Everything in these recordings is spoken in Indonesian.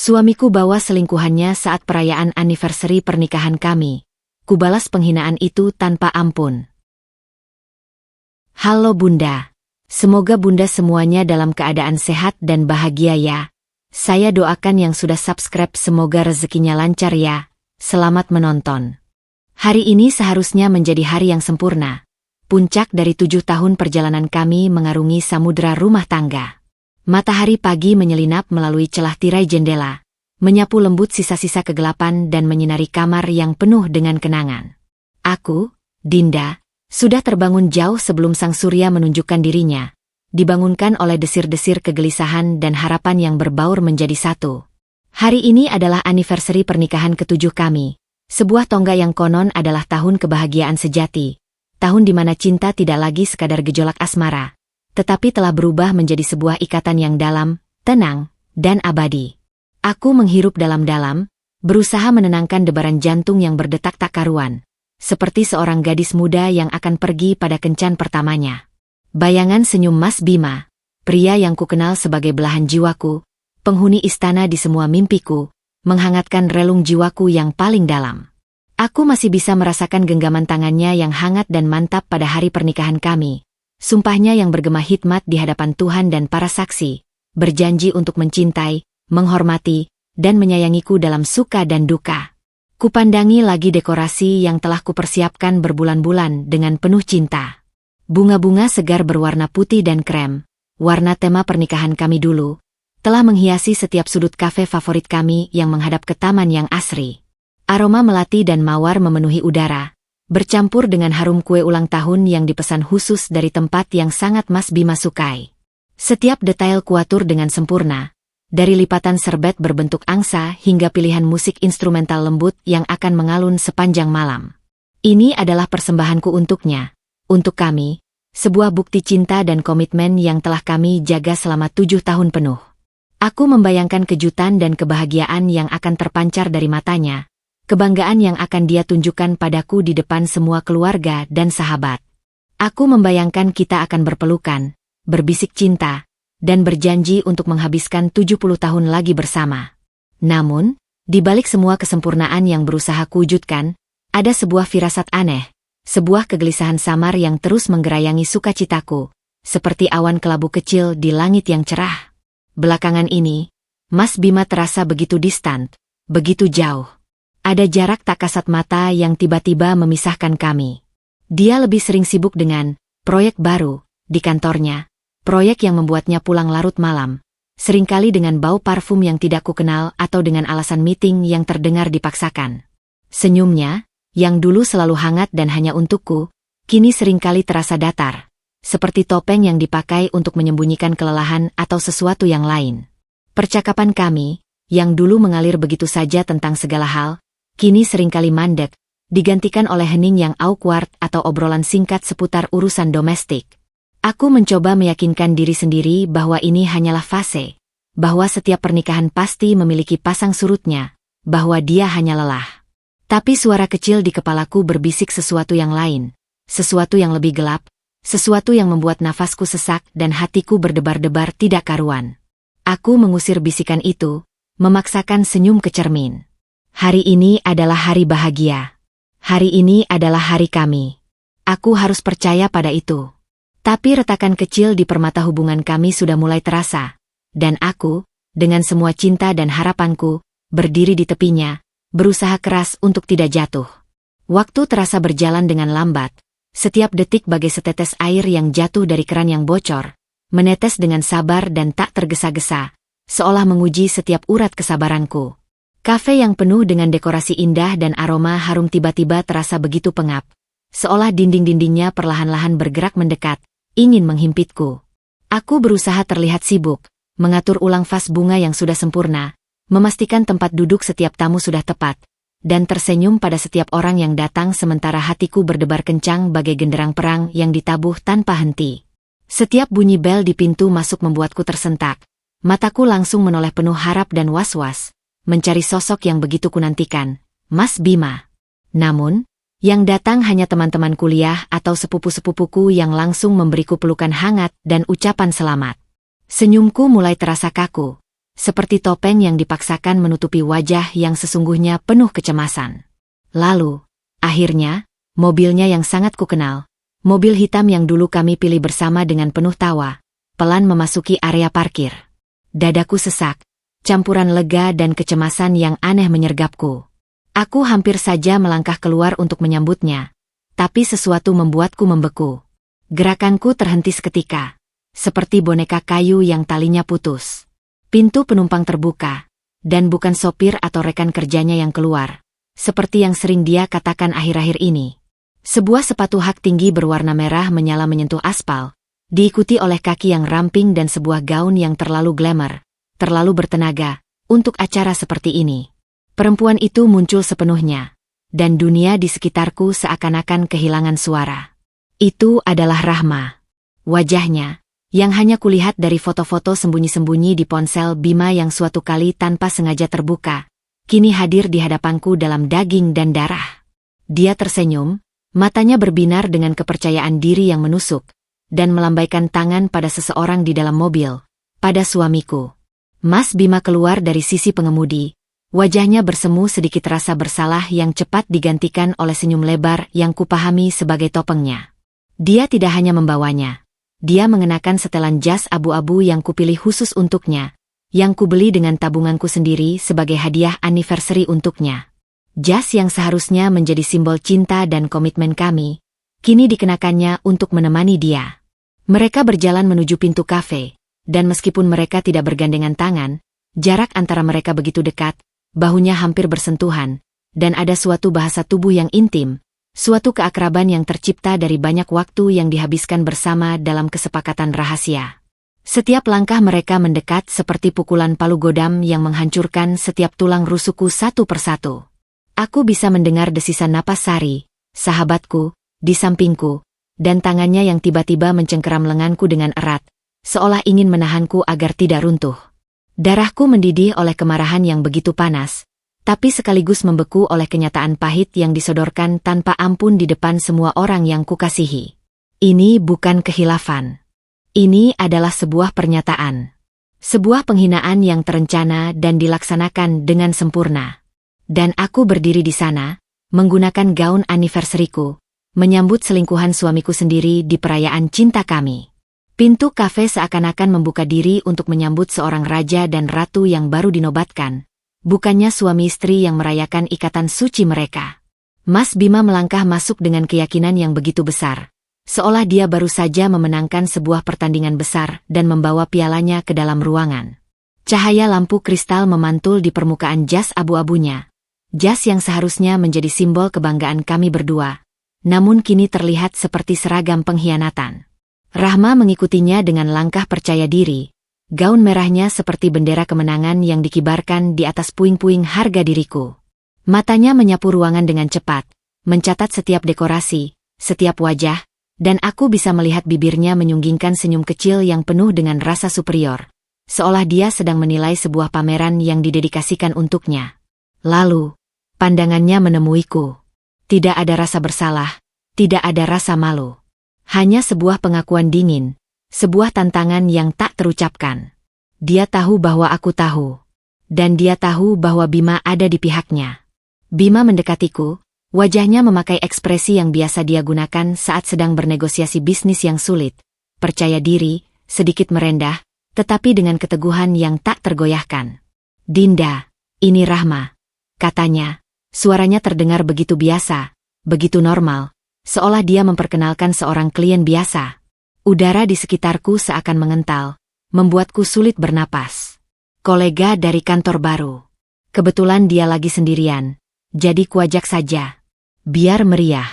Suamiku bawa selingkuhannya saat perayaan anniversary pernikahan kami. Kubalas penghinaan itu tanpa ampun. Halo Bunda. Semoga Bunda semuanya dalam keadaan sehat dan bahagia ya. Saya doakan yang sudah subscribe semoga rezekinya lancar ya. Selamat menonton. Hari ini seharusnya menjadi hari yang sempurna. Puncak dari 7 tahun perjalanan kami mengarungi samudera rumah tangga. Matahari pagi menyelinap melalui celah tirai jendela, menyapu lembut sisa-sisa kegelapan dan menyinari kamar yang penuh dengan kenangan. Aku, Dinda, sudah terbangun jauh sebelum sang surya menunjukkan dirinya, dibangunkan oleh desir-desir kegelisahan dan harapan yang berbaur menjadi satu. Hari ini adalah anniversary pernikahan ke-7 kami, sebuah tonggak yang konon adalah tahun kebahagiaan sejati. Tahun di mana cinta tidak lagi sekadar gejolak asmara, tetapi telah berubah menjadi sebuah ikatan yang dalam, tenang, dan abadi. Aku menghirup dalam-dalam, berusaha menenangkan debaran jantung yang berdetak tak karuan, seperti seorang gadis muda yang akan pergi pada kencan pertamanya. Bayangan senyum Mas Bima, pria yang kukenal sebagai belahan jiwaku, penghuni istana di semua mimpiku, menghangatkan relung jiwaku yang paling dalam. Aku masih bisa merasakan genggaman tangannya yang hangat dan mantap pada hari pernikahan kami. Sumpahnya yang bergema hikmat di hadapan Tuhan dan para saksi, berjanji untuk mencintai, menghormati, dan menyayangiku dalam suka dan duka. Kupandangi lagi dekorasi yang telah kupersiapkan berbulan-bulan dengan penuh cinta. Bunga-bunga segar berwarna putih dan krem, warna tema pernikahan kami dulu, telah menghiasi setiap sudut kafe favorit kami yang menghadap ke taman yang asri. Aroma melati dan mawar memenuhi udara, bercampur dengan harum kue ulang tahun yang dipesan khusus dari tempat yang sangat Mas Bima sukai. Setiap detail kuatur dengan sempurna, dari lipatan serbet berbentuk angsa hingga pilihan musik instrumental lembut yang akan mengalun sepanjang malam. Ini adalah persembahanku untuknya, untuk kami, sebuah bukti cinta dan komitmen yang telah kami jaga selama 7 tahun penuh. Aku membayangkan kejutan dan kebahagiaan yang akan terpancar dari matanya. Kebanggaan yang akan dia tunjukkan padaku di depan semua keluarga dan sahabat. Aku membayangkan kita akan berpelukan, berbisik cinta, dan berjanji untuk menghabiskan 70 tahun lagi bersama. Namun, di balik semua kesempurnaan yang berusaha kuwujudkan, ada sebuah firasat aneh, sebuah kegelisahan samar yang terus menggerayangi sukacitaku, seperti awan kelabu kecil di langit yang cerah. Belakangan ini, Mas Bima terasa begitu distant, begitu jauh. Ada jarak tak kasat mata yang tiba-tiba memisahkan kami. Dia lebih sering sibuk dengan proyek baru di kantornya, proyek yang membuatnya pulang larut malam, seringkali dengan bau parfum yang tidak kukenal atau dengan alasan meeting yang terdengar dipaksakan. Senyumnya, yang dulu selalu hangat dan hanya untukku, kini seringkali terasa datar, seperti topeng yang dipakai untuk menyembunyikan kelelahan atau sesuatu yang lain. Percakapan kami, yang dulu mengalir begitu saja tentang segala hal, kini seringkali mandek, digantikan oleh hening yang awkward atau obrolan singkat seputar urusan domestik. Aku mencoba meyakinkan diri sendiri bahwa ini hanyalah fase, bahwa setiap pernikahan pasti memiliki pasang surutnya, bahwa dia hanya lelah. Tapi suara kecil di kepalaku berbisik sesuatu yang lain, sesuatu yang lebih gelap, sesuatu yang membuat nafasku sesak dan hatiku berdebar-debar tidak karuan. Aku mengusir bisikan itu, memaksakan senyum ke cermin. Hari ini adalah hari bahagia. Hari ini adalah hari kami. Aku harus percaya pada itu. Tapi retakan kecil di permata hubungan kami sudah mulai terasa. Dan aku, dengan semua cinta dan harapanku, berdiri di tepinya, berusaha keras untuk tidak jatuh. Waktu terasa berjalan dengan lambat. Setiap detik bagai setetes air yang jatuh dari keran yang bocor, menetes dengan sabar dan tak tergesa-gesa, seolah menguji setiap urat kesabaranku. Kafe yang penuh dengan dekorasi indah dan aroma harum tiba-tiba terasa begitu pengap, seolah dinding-dindingnya perlahan-lahan bergerak mendekat, ingin menghimpitku. Aku berusaha terlihat sibuk, mengatur ulang vas bunga yang sudah sempurna, memastikan tempat duduk setiap tamu sudah tepat, dan tersenyum pada setiap orang yang datang sementara hatiku berdebar kencang bagai genderang perang yang ditabuh tanpa henti. Setiap bunyi bel di pintu masuk membuatku tersentak, mataku langsung menoleh penuh harap dan was-was, mencari sosok yang begitu kunantikan, Mas Bima. Namun, yang datang hanya teman-teman kuliah atau sepupu-sepupuku yang langsung memberiku pelukan hangat dan ucapan selamat. Senyumku mulai terasa kaku, seperti topeng yang dipaksakan menutupi wajah yang sesungguhnya penuh kecemasan. Lalu, akhirnya, mobilnya yang sangat kukenal, mobil hitam yang dulu kami pilih bersama dengan penuh tawa, pelan memasuki area parkir. Dadaku sesak, campuran lega dan kecemasan yang aneh menyergapku. Aku hampir saja melangkah keluar untuk menyambutnya, tapi sesuatu membuatku membeku. Gerakanku terhenti seketika, seperti boneka kayu yang talinya putus. Pintu penumpang terbuka, dan bukan sopir atau rekan kerjanya yang keluar, seperti yang sering dia katakan akhir-akhir ini. Sebuah sepatu hak tinggi berwarna merah menyala menyentuh aspal, diikuti oleh kaki yang ramping dan sebuah gaun yang terlalu glamour, terlalu bertenaga, untuk acara seperti ini. Perempuan itu muncul sepenuhnya, dan dunia di sekitarku seakan-akan kehilangan suara. Itu adalah Rahma. Wajahnya, yang hanya kulihat dari foto-foto sembunyi-sembunyi di ponsel Bima yang suatu kali tanpa sengaja terbuka, kini hadir di hadapanku dalam daging dan darah. Dia tersenyum, matanya berbinar dengan kepercayaan diri yang menusuk, dan melambaikan tangan pada seseorang di dalam mobil, pada suamiku. Mas Bima keluar dari sisi pengemudi, wajahnya bersemu sedikit rasa bersalah yang cepat digantikan oleh senyum lebar yang kupahami sebagai topengnya. Dia tidak hanya membawanya. Dia mengenakan setelan jas abu-abu yang kupilih khusus untuknya, yang kubeli dengan tabunganku sendiri sebagai hadiah anniversary untuknya. Jas yang seharusnya menjadi simbol cinta dan komitmen kami, kini dikenakannya untuk menemani dia. Mereka berjalan menuju pintu kafe, dan meskipun mereka tidak bergandengan tangan, jarak antara mereka begitu dekat, bahunya hampir bersentuhan, dan ada suatu bahasa tubuh yang intim, suatu keakraban yang tercipta dari banyak waktu yang dihabiskan bersama dalam kesepakatan rahasia. Setiap langkah mereka mendekat seperti pukulan palu godam yang menghancurkan setiap tulang rusukku satu persatu. Aku bisa mendengar desisan napas Sari, sahabatku, di sampingku, dan tangannya yang tiba-tiba mencengkeram lenganku dengan erat, seolah ingin menahanku agar tidak runtuh. Darahku mendidih oleh kemarahan yang begitu panas, tapi sekaligus membeku oleh kenyataan pahit yang disodorkan tanpa ampun di depan semua orang yang kukasihi. Ini bukan khilafan. Ini adalah sebuah pernyataan. Sebuah penghinaan yang terencana dan dilaksanakan dengan sempurna. Dan aku berdiri di sana, menggunakan gaun anniversary-ku, menyambut selingkuhan suamiku sendiri di perayaan cinta kami. Pintu kafe seakan-akan membuka diri untuk menyambut seorang raja dan ratu yang baru dinobatkan. Bukannya suami istri yang merayakan ikatan suci mereka. Mas Bima melangkah masuk dengan keyakinan yang begitu besar, seolah dia baru saja memenangkan sebuah pertandingan besar dan membawa pialanya ke dalam ruangan. Cahaya lampu kristal memantul di permukaan jas abu-abunya. Jas yang seharusnya menjadi simbol kebanggaan kami berdua, namun kini terlihat seperti seragam pengkhianatan. Rahma mengikutinya dengan langkah percaya diri. Gaun merahnya seperti bendera kemenangan yang dikibarkan di atas puing-puing harga diriku. Matanya menyapu ruangan dengan cepat, mencatat setiap dekorasi, setiap wajah, dan aku bisa melihat bibirnya menyunggingkan senyum kecil yang penuh dengan rasa superior, seolah dia sedang menilai sebuah pameran yang didedikasikan untuknya. Lalu, pandangannya menemuiku. Tidak ada rasa bersalah, tidak ada rasa malu. Hanya sebuah pengakuan dingin. Sebuah tantangan yang tak terucapkan. Dia tahu bahwa aku tahu. Dan dia tahu bahwa Bima ada di pihaknya. Bima mendekatiku, wajahnya memakai ekspresi yang biasa dia gunakan saat sedang bernegosiasi bisnis yang sulit. Percaya diri, sedikit merendah, tetapi dengan keteguhan yang tak tergoyahkan. "Dinda, ini Rahma," katanya. Suaranya terdengar begitu biasa, begitu normal, seolah dia memperkenalkan seorang klien biasa. Udara di sekitarku seakan mengental, membuatku sulit bernapas. Kolega dari kantor baru. Kebetulan dia lagi sendirian, jadi kuajak saja. Biar meriah.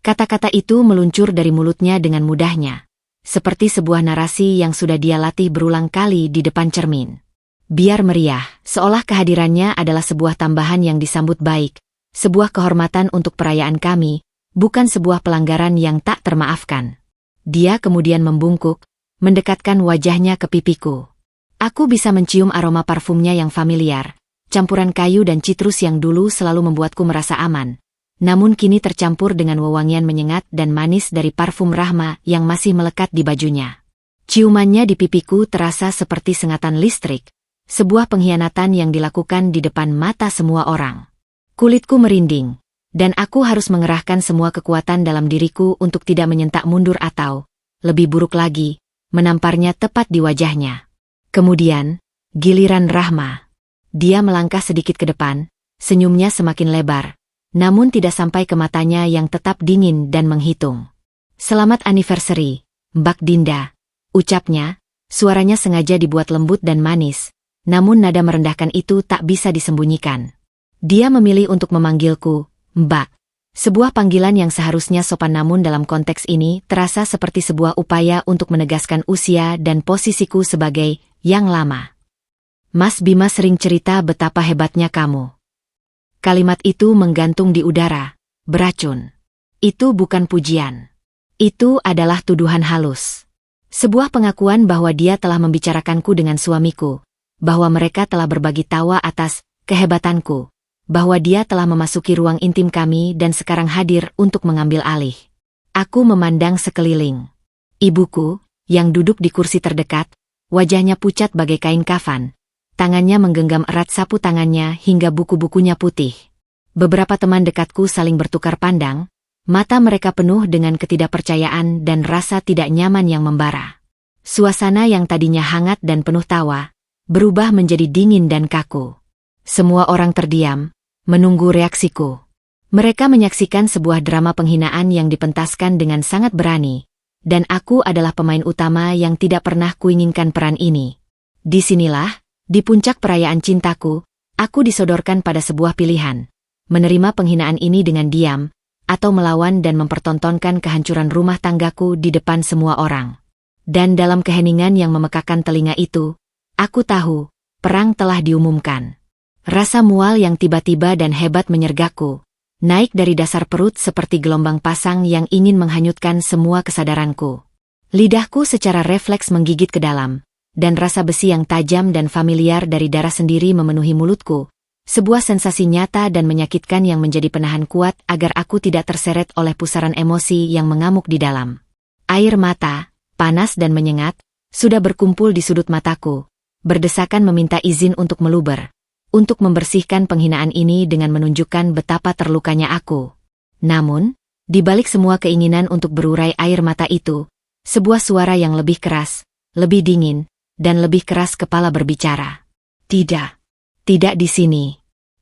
Kata-kata itu meluncur dari mulutnya dengan mudahnya, seperti sebuah narasi yang sudah dia latih berulang kali di depan cermin. Biar meriah, seolah kehadirannya adalah sebuah tambahan yang disambut baik, sebuah kehormatan untuk perayaan kami, bukan sebuah pelanggaran yang tak termaafkan. Dia kemudian membungkuk, mendekatkan wajahnya ke pipiku. Aku bisa mencium aroma parfumnya yang familiar, campuran kayu dan citrus yang dulu selalu membuatku merasa aman, namun kini tercampur dengan wewangian menyengat dan manis dari parfum Rahma yang masih melekat di bajunya. Ciumannya di pipiku terasa seperti sengatan listrik, sebuah pengkhianatan yang dilakukan di depan mata semua orang. Kulitku merinding, dan aku harus mengerahkan semua kekuatan dalam diriku untuk tidak menyentak mundur atau, lebih buruk lagi, menamparnya tepat di wajahnya. Kemudian, giliran Rahma. Dia melangkah sedikit ke depan, senyumnya semakin lebar, namun tidak sampai ke matanya yang tetap dingin dan menghitung. "Selamat anniversary, Mbak Dinda," ucapnya, suaranya sengaja dibuat lembut dan manis, namun nada merendahkan itu tak bisa disembunyikan. Dia memilih untuk memanggilku, Mbak. Sebuah panggilan yang seharusnya sopan namun dalam konteks ini terasa seperti sebuah upaya untuk menegaskan usia dan posisiku sebagai yang lama. "Mas Bima sering cerita betapa hebatnya kamu." Kalimat itu menggantung di udara, beracun. Itu bukan pujian. Itu adalah tuduhan halus. Sebuah pengakuan bahwa dia telah membicarakanku dengan suamiku, bahwa mereka telah berbagi tawa atas kehebatanku, bahwa dia telah memasuki ruang intim kami dan sekarang hadir untuk mengambil alih. Aku memandang sekeliling. Ibuku, yang duduk di kursi terdekat, wajahnya pucat bagai kain kafan. Tangannya menggenggam erat sapu tangannya hingga buku-bukunya putih. Beberapa teman dekatku saling bertukar pandang, mata mereka penuh dengan ketidakpercayaan dan rasa tidak nyaman yang membara. Suasana yang tadinya hangat dan penuh tawa, berubah menjadi dingin dan kaku. Semua orang terdiam, menunggu reaksiku. Mereka menyaksikan sebuah drama penghinaan yang dipentaskan dengan sangat berani, dan aku adalah pemain utama yang tidak pernah kuinginkan peran ini. Disinilah, di puncak perayaan cintaku, aku disodorkan pada sebuah pilihan, menerima penghinaan ini dengan diam, atau melawan dan mempertontonkan kehancuran rumah tanggaku di depan semua orang. Dan dalam keheningan yang memekakan telinga itu, aku tahu, perang telah diumumkan. Rasa mual yang tiba-tiba dan hebat menyergapku, naik dari dasar perut seperti gelombang pasang yang ingin menghanyutkan semua kesadaranku. Lidahku secara refleks menggigit ke dalam, dan rasa besi yang tajam dan familiar dari darah sendiri memenuhi mulutku. Sebuah sensasi nyata dan menyakitkan yang menjadi penahan kuat agar aku tidak terseret oleh pusaran emosi yang mengamuk di dalam. Air mata, panas dan menyengat, sudah berkumpul di sudut mataku, berdesakan meminta izin untuk meluber, untuk membersihkan penghinaan ini dengan menunjukkan betapa terlukanya aku. Namun, di balik semua keinginan untuk berurai air mata itu, sebuah suara yang lebih keras, lebih dingin, dan lebih keras kepala berbicara. "Tidak. Tidak di sini.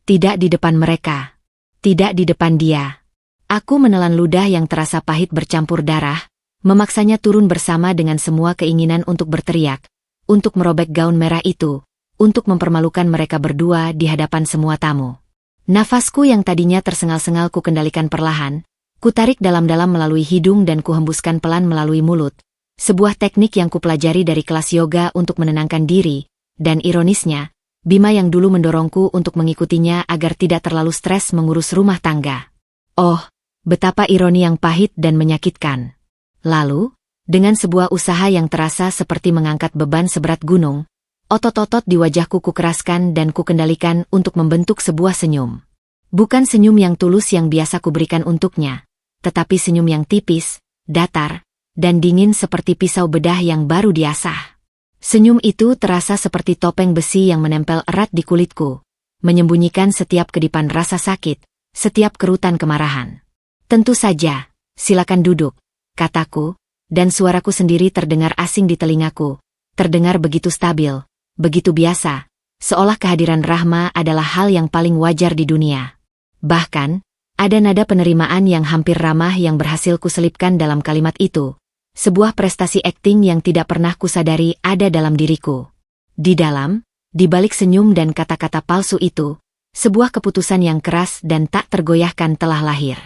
Tidak di depan mereka. Tidak di depan dia." Aku menelan ludah yang terasa pahit bercampur darah, memaksanya turun bersama dengan semua keinginan untuk berteriak, untuk merobek gaun merah itu, untuk mempermalukan mereka berdua di hadapan semua tamu. Nafasku yang tadinya tersengal-sengal ku kendalikan perlahan, ku tarik dalam-dalam melalui hidung dan ku hembuskan pelan melalui mulut, sebuah teknik yang kupelajari dari kelas yoga untuk menenangkan diri, dan ironisnya, Bima yang dulu mendorongku untuk mengikutinya agar tidak terlalu stres mengurus rumah tangga. Oh, betapa ironi yang pahit dan menyakitkan. Lalu, dengan sebuah usaha yang terasa seperti mengangkat beban seberat gunung, otot-otot di wajahku kukeraskan dan kukendalikan untuk membentuk sebuah senyum. Bukan senyum yang tulus yang biasa kuberikan untuknya, tetapi senyum yang tipis, datar, dan dingin seperti pisau bedah yang baru diasah. Senyum itu terasa seperti topeng besi yang menempel erat di kulitku, menyembunyikan setiap kedipan rasa sakit, setiap kerutan kemarahan. "Tentu saja, silakan duduk," kataku, dan suaraku sendiri terdengar asing di telingaku, terdengar begitu stabil, begitu biasa, seolah kehadiran Rahma adalah hal yang paling wajar di dunia. Bahkan, ada nada penerimaan yang hampir ramah yang berhasil kuselipkan dalam kalimat itu. Sebuah prestasi akting yang tidak pernah kusadari ada dalam diriku. Di balik senyum dan kata-kata palsu itu, sebuah keputusan yang keras dan tak tergoyahkan telah lahir.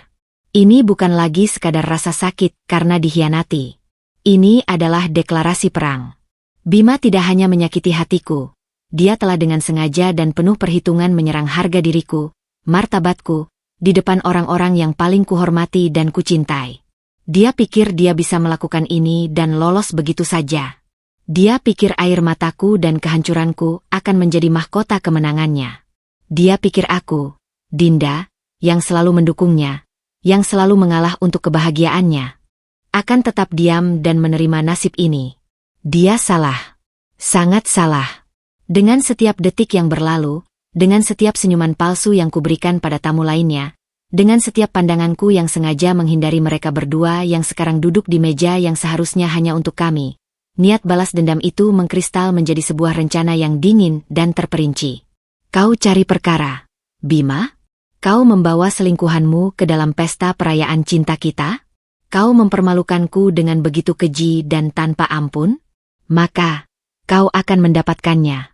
Ini bukan lagi sekadar rasa sakit karena dikhianati. Ini adalah deklarasi perang. Bima tidak hanya menyakiti hatiku, dia telah dengan sengaja dan penuh perhitungan menyerang harga diriku, martabatku, di depan orang-orang yang paling kuhormati dan kucintai. Dia pikir dia bisa melakukan ini dan lolos begitu saja. Dia pikir air mataku dan kehancuranku akan menjadi mahkota kemenangannya. Dia pikir aku, Dinda, yang selalu mendukungnya, yang selalu mengalah untuk kebahagiaannya, akan tetap diam dan menerima nasib ini. Dia salah. Sangat salah. Dengan setiap detik yang berlalu, dengan setiap senyuman palsu yang kuberikan pada tamu lainnya, dengan setiap pandanganku yang sengaja menghindari mereka berdua yang sekarang duduk di meja yang seharusnya hanya untuk kami, niat balas dendam itu mengkristal menjadi sebuah rencana yang dingin dan terperinci. Kau cari perkara, Bima? Kau membawa selingkuhanmu ke dalam pesta perayaan cinta kita? Kau mempermalukanku dengan begitu keji dan tanpa ampun? Maka, kau akan mendapatkannya.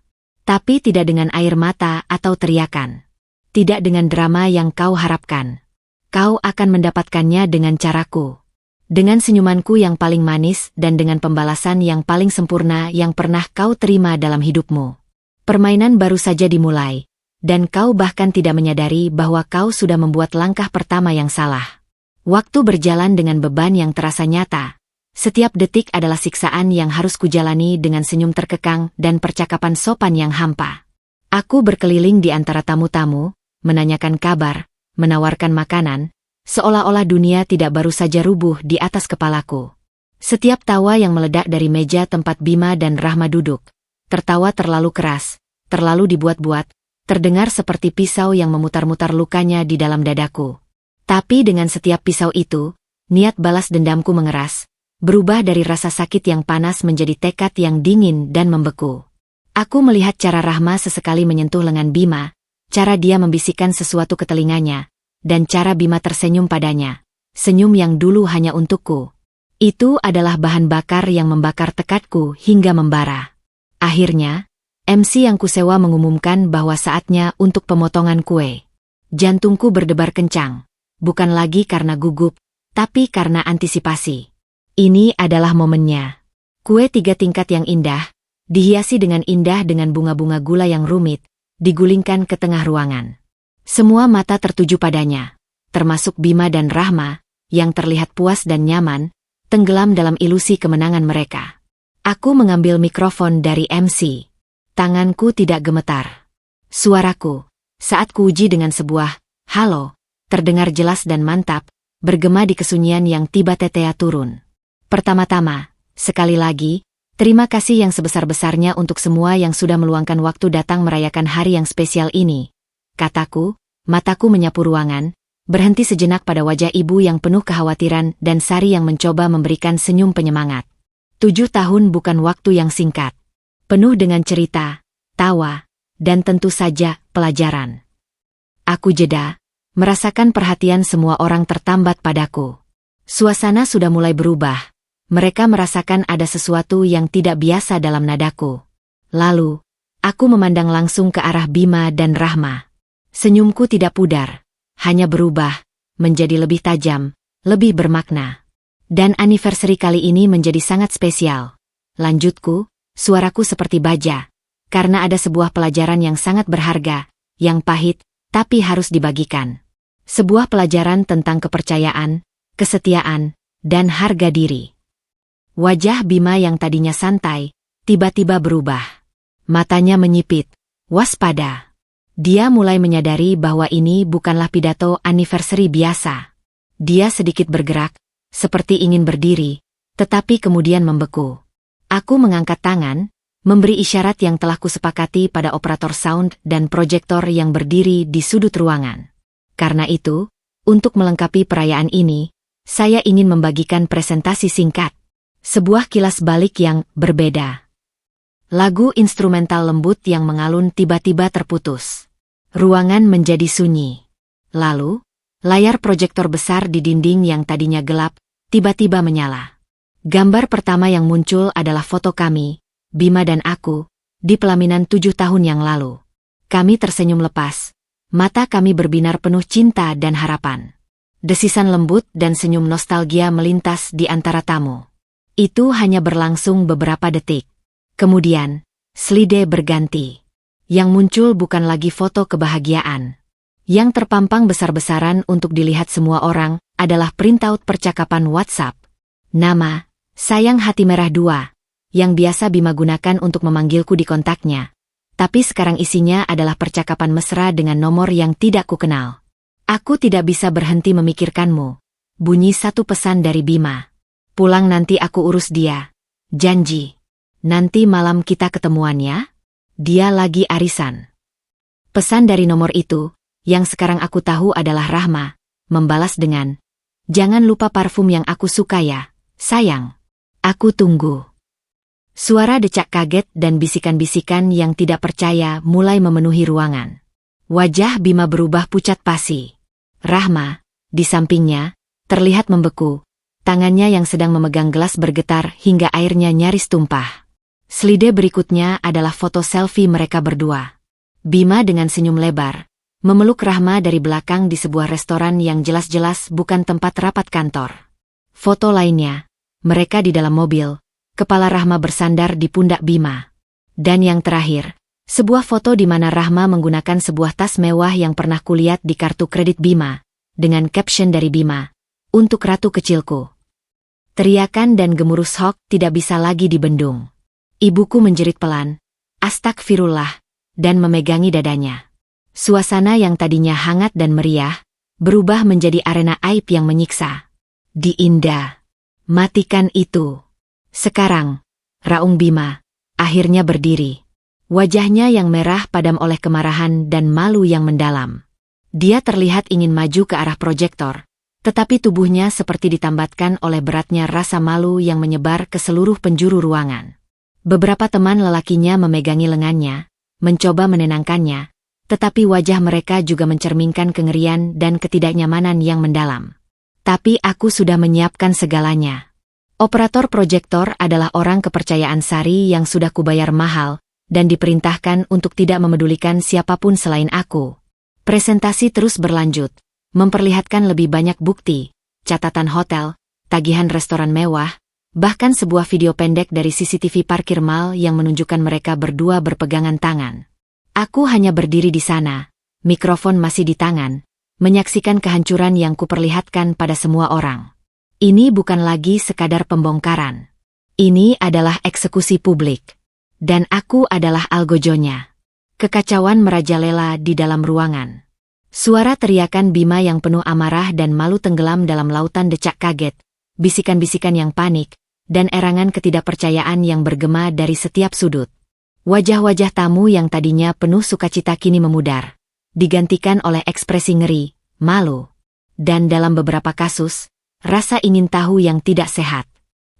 Tapi tidak dengan air mata atau teriakan. Tidak dengan drama yang kau harapkan. Kau akan mendapatkannya dengan caraku. Dengan senyumanku yang paling manis dan dengan pembalasan yang paling sempurna yang pernah kau terima dalam hidupmu. Permainan baru saja dimulai, dan kau bahkan tidak menyadari bahwa kau sudah membuat langkah pertama yang salah. Waktu berjalan dengan beban yang terasa nyata. Setiap detik adalah siksaan yang harus kujalani dengan senyum terkekang dan percakapan sopan yang hampa. Aku berkeliling di antara tamu-tamu, menanyakan kabar, menawarkan makanan, seolah-olah dunia tidak baru saja rubuh di atas kepalaku. Setiap tawa yang meledak dari meja tempat Bima dan Rahma duduk, tertawa terlalu keras, terlalu dibuat-buat, terdengar seperti pisau yang memutar-mutar lukanya di dalam dadaku. Tapi dengan setiap pisau itu, niat balas dendamku mengeras, berubah dari rasa sakit yang panas menjadi tekad yang dingin dan membeku. Aku melihat cara Rahma sesekali menyentuh lengan Bima, cara dia membisikkan sesuatu ke telinganya, dan cara Bima tersenyum padanya. Senyum yang dulu hanya untukku. Itu adalah bahan bakar yang membakar tekadku hingga membara. Akhirnya, MC yang kusewa mengumumkan bahwa saatnya untuk pemotongan kue. Jantungku berdebar kencang, bukan lagi karena gugup, tapi karena antisipasi. Ini adalah momennya. Kue 3 tingkat yang indah, dihiasi dengan indah dengan bunga-bunga gula yang rumit, digulingkan ke tengah ruangan. Semua mata tertuju padanya, termasuk Bima dan Rahma, yang terlihat puas dan nyaman, tenggelam dalam ilusi kemenangan mereka. Aku mengambil mikrofon dari MC. Tanganku tidak gemetar. Suaraku, saat kuuji dengan sebuah "halo", terdengar jelas dan mantap, bergema di kesunyian yang tiba-tiba turun. Pertama-tama, sekali lagi, terima kasih yang sebesar-besarnya untuk semua yang sudah meluangkan waktu datang merayakan hari yang spesial ini. Kataku, mataku menyapu ruangan, berhenti sejenak pada wajah ibu yang penuh kekhawatiran dan Sari yang mencoba memberikan senyum penyemangat. 7 tahun bukan waktu yang singkat. Penuh dengan cerita, tawa, dan tentu saja pelajaran. Aku jeda, merasakan perhatian semua orang tertambat padaku. Suasana sudah mulai berubah. Mereka merasakan ada sesuatu yang tidak biasa dalam nadaku. Lalu, aku memandang langsung ke arah Bima dan Rahma. Senyumku tidak pudar, hanya berubah, menjadi lebih tajam, lebih bermakna. Dan anniversary kali ini menjadi sangat spesial. Lanjutku, suaraku seperti baja, karena ada sebuah pelajaran yang sangat berharga, yang pahit, tapi harus dibagikan. Sebuah pelajaran tentang kepercayaan, kesetiaan, dan harga diri. Wajah Bima yang tadinya santai, tiba-tiba berubah. Matanya menyipit, waspada. Dia mulai menyadari bahwa ini bukanlah pidato anniversary biasa. Dia sedikit bergerak, seperti ingin berdiri, tetapi kemudian membeku. Aku mengangkat tangan, memberi isyarat yang telah kusepakati pada operator sound dan proyektor yang berdiri di sudut ruangan. Karena itu, untuk melengkapi perayaan ini, saya ingin membagikan presentasi singkat. Sebuah kilas balik yang berbeda. Lagu instrumental lembut yang mengalun tiba-tiba terputus. Ruangan menjadi sunyi. Lalu, layar proyektor besar di dinding yang tadinya gelap, tiba-tiba menyala. Gambar pertama yang muncul adalah foto kami, Bima dan aku, di pelaminan 7 tahun yang lalu. Kami tersenyum lepas. Mata kami berbinar penuh cinta dan harapan. Desisan lembut dan senyum nostalgia melintas di antara tamu. Itu hanya berlangsung beberapa detik. Kemudian, slide berganti. Yang muncul bukan lagi foto kebahagiaan. Yang terpampang besar-besaran untuk dilihat semua orang adalah printout percakapan WhatsApp. Nama, Sayang Hati Merah 2, yang biasa Bima gunakan untuk memanggilku di kontaknya. Tapi sekarang isinya adalah percakapan mesra dengan nomor yang tidak kukenal. Aku tidak bisa berhenti memikirkanmu. Bunyi satu pesan dari Bima. Pulang nanti aku urus dia. Janji. Nanti malam kita ketemuan ya? dia lagi arisan. Pesan dari nomor itu, yang sekarang aku tahu adalah Rahma, membalas dengan, "Jangan lupa parfum yang aku suka ya, sayang. Aku tunggu." Suara decak kaget dan bisikan-bisikan yang tidak percaya mulai memenuhi ruangan. Wajah Bima berubah pucat pasi. Rahma, di sampingnya, terlihat membeku. Tangannya yang sedang memegang gelas bergetar hingga airnya nyaris tumpah. Slide berikutnya adalah foto selfie mereka berdua. Bima dengan senyum lebar, memeluk Rahma dari belakang di sebuah restoran yang jelas-jelas bukan tempat rapat kantor. Foto lainnya, mereka di dalam mobil, kepala Rahma bersandar di pundak Bima. Dan yang terakhir, sebuah foto di mana Rahma menggunakan sebuah tas mewah yang pernah kulihat di kartu kredit Bima, dengan caption dari Bima, "Untuk ratu kecilku." Teriakan dan gemuruh shock tidak bisa lagi dibendung. Ibuku menjerit pelan, "Astagfirullah," dan memegangi dadanya. Suasana yang tadinya hangat dan meriah, berubah menjadi arena aib yang menyiksa. "Dinda, matikan itu." "Sekarang," raung Bima, akhirnya berdiri. Wajahnya yang merah padam oleh kemarahan dan malu yang mendalam. Dia terlihat ingin maju ke arah proyektor, tetapi tubuhnya seperti ditambatkan oleh beratnya rasa malu yang menyebar ke seluruh penjuru ruangan. Beberapa teman lelakinya memegangi lengannya, mencoba menenangkannya, tetapi wajah mereka juga mencerminkan kengerian dan ketidaknyamanan yang mendalam. "Tapi aku sudah menyiapkan segalanya. Operator proyektor adalah orang kepercayaan Sari yang sudah kubayar mahal, dan diperintahkan untuk tidak memedulikan siapapun selain aku." Presentasi terus berlanjut, memperlihatkan lebih banyak bukti, catatan hotel, tagihan restoran mewah, bahkan sebuah video pendek dari CCTV parkir mal yang menunjukkan mereka berdua berpegangan tangan. Aku hanya berdiri di sana, mikrofon masih di tangan, menyaksikan kehancuran yang kuperlihatkan pada semua orang. Ini bukan lagi sekadar pembongkaran. Ini adalah eksekusi publik. Dan aku adalah algojonya. Kekacauan merajalela di dalam ruangan. Suara teriakan Bima yang penuh amarah dan malu tenggelam dalam lautan decak kaget, bisikan-bisikan yang panik, dan erangan ketidakpercayaan yang bergema dari setiap sudut. Wajah-wajah tamu yang tadinya penuh sukacita kini memudar, digantikan oleh ekspresi ngeri, malu, dan dalam beberapa kasus, rasa ingin tahu yang tidak sehat.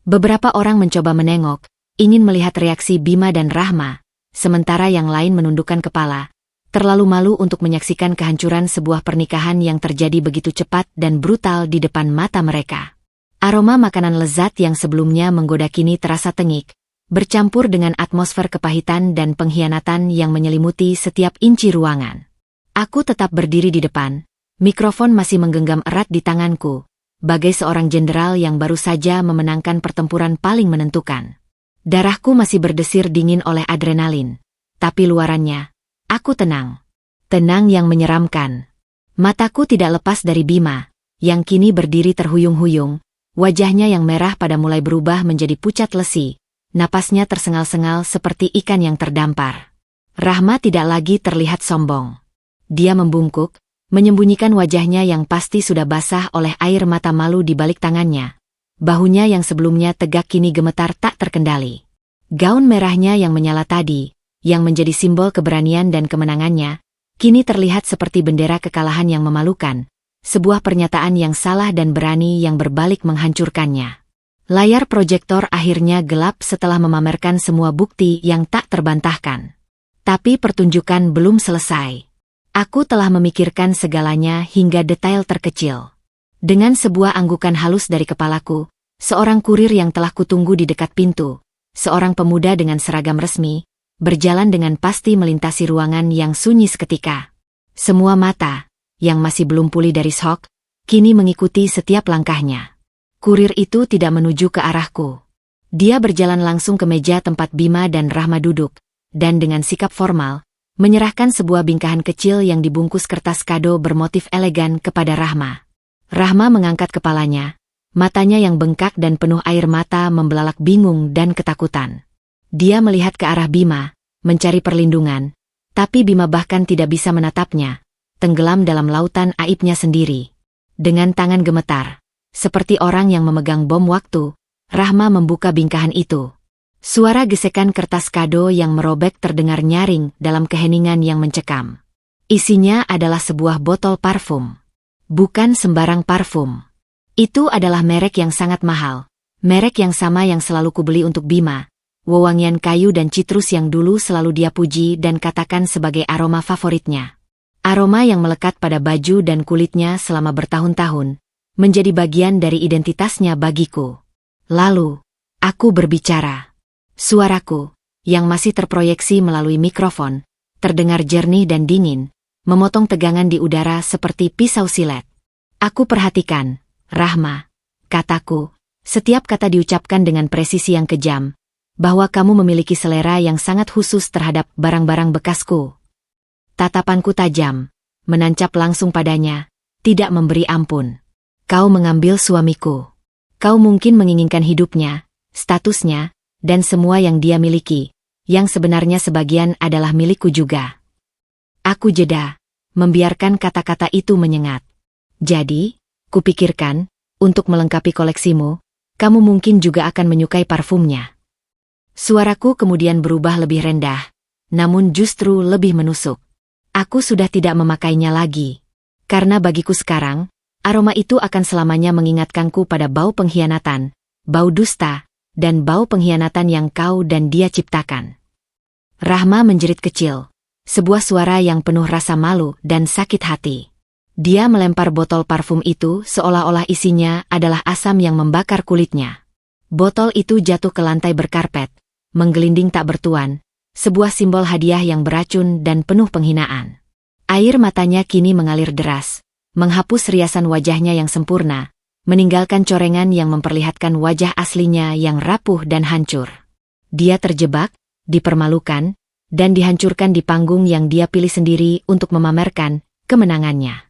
Beberapa orang mencoba menengok, ingin melihat reaksi Bima dan Rahma, sementara yang lain menundukkan kepala, terlalu malu untuk menyaksikan kehancuran sebuah pernikahan yang terjadi begitu cepat dan brutal di depan mata mereka. Aroma makanan lezat yang sebelumnya menggoda kini terasa tengik, bercampur dengan atmosfer kepahitan dan pengkhianatan yang menyelimuti setiap inci ruangan. Aku tetap berdiri di depan, mikrofon masih menggenggam erat di tanganku, bagai seorang jenderal yang baru saja memenangkan pertempuran paling menentukan. Darahku masih berdesir dingin oleh adrenalin, tapi luarannya, aku tenang. Tenang yang menyeramkan. Mataku tidak lepas dari Bima, yang kini berdiri terhuyung-huyung, wajahnya yang merah pada mulai berubah menjadi pucat lesi, napasnya tersengal-sengal seperti ikan yang terdampar. Rahma tidak lagi terlihat sombong. Dia membungkuk, menyembunyikan wajahnya yang pasti sudah basah oleh air mata malu di balik tangannya. Bahunya yang sebelumnya tegak kini gemetar tak terkendali. Gaun merahnya yang menyala tadi, yang menjadi simbol keberanian dan kemenangannya, kini terlihat seperti bendera kekalahan yang memalukan, sebuah pernyataan yang salah dan berani yang berbalik menghancurkannya. Layar proyektor akhirnya gelap setelah memamerkan semua bukti yang tak terbantahkan. Tapi pertunjukan belum selesai. Aku telah memikirkan segalanya hingga detail terkecil. Dengan sebuah anggukan halus dari kepalaku, seorang kurir yang telah kutunggu di dekat pintu, seorang pemuda dengan seragam resmi, berjalan dengan pasti melintasi ruangan yang sunyi seketika. Semua mata, yang masih belum pulih dari shock, kini mengikuti setiap langkahnya. Kurir itu tidak menuju ke arahku. Dia berjalan langsung ke meja tempat Bima dan Rahma duduk, dan dengan sikap formal, menyerahkan sebuah bingkahan kecil yang dibungkus kertas kado bermotif elegan kepada Rahma. Rahma mengangkat kepalanya, matanya yang bengkak dan penuh air mata membelalak bingung dan ketakutan. Dia melihat ke arah Bima, mencari perlindungan, tapi Bima bahkan tidak bisa menatapnya, tenggelam dalam lautan aibnya sendiri. Dengan tangan gemetar, seperti orang yang memegang bom waktu, Rahma membuka bingkahan itu. Suara gesekan kertas kado yang merobek terdengar nyaring dalam keheningan yang mencekam. Isinya adalah sebuah botol parfum. Bukan sembarang parfum. Itu adalah merek yang sangat mahal. Merek yang sama yang selalu kubeli untuk Bima. Wewangian kayu dan citrus yang dulu selalu dia puji dan katakan sebagai aroma favoritnya. Aroma yang melekat pada baju dan kulitnya selama bertahun-tahun, menjadi bagian dari identitasnya bagiku. Lalu, aku berbicara. Suaraku, yang masih terproyeksi melalui mikrofon, terdengar jernih dan dingin, memotong tegangan di udara seperti pisau silet. Aku perhatikan, Rahma, kataku, setiap kata diucapkan dengan presisi yang kejam, bahwa kamu memiliki selera yang sangat khusus terhadap barang-barang bekasku. Tatapanku tajam, menancap langsung padanya, tidak memberi ampun. Kau mengambil suamiku. Kau mungkin menginginkan hidupnya, statusnya, dan semua yang dia miliki, yang sebenarnya sebagian adalah milikku juga. Aku jeda, membiarkan kata-kata itu menyengat. Jadi, kupikirkan, untuk melengkapi koleksimu, kamu mungkin juga akan menyukai parfumnya. Suaraku kemudian berubah lebih rendah, namun justru lebih menusuk. Aku sudah tidak memakainya lagi. Karena bagiku sekarang, aroma itu akan selamanya mengingatkanku pada bau pengkhianatan, bau dusta, dan bau pengkhianatan yang kau dan dia ciptakan. Rahma menjerit kecil, sebuah suara yang penuh rasa malu dan sakit hati. Dia melempar botol parfum itu seolah-olah isinya adalah asam yang membakar kulitnya. Botol itu jatuh ke lantai berkarpet, menggelinding tak bertuan, sebuah simbol hadiah yang beracun dan penuh penghinaan. Air matanya kini mengalir deras, menghapus riasan wajahnya yang sempurna, meninggalkan corengan yang memperlihatkan wajah aslinya yang rapuh dan hancur. Dia terjebak, dipermalukan, dan dihancurkan di panggung yang dia pilih sendiri untuk memamerkan kemenangannya.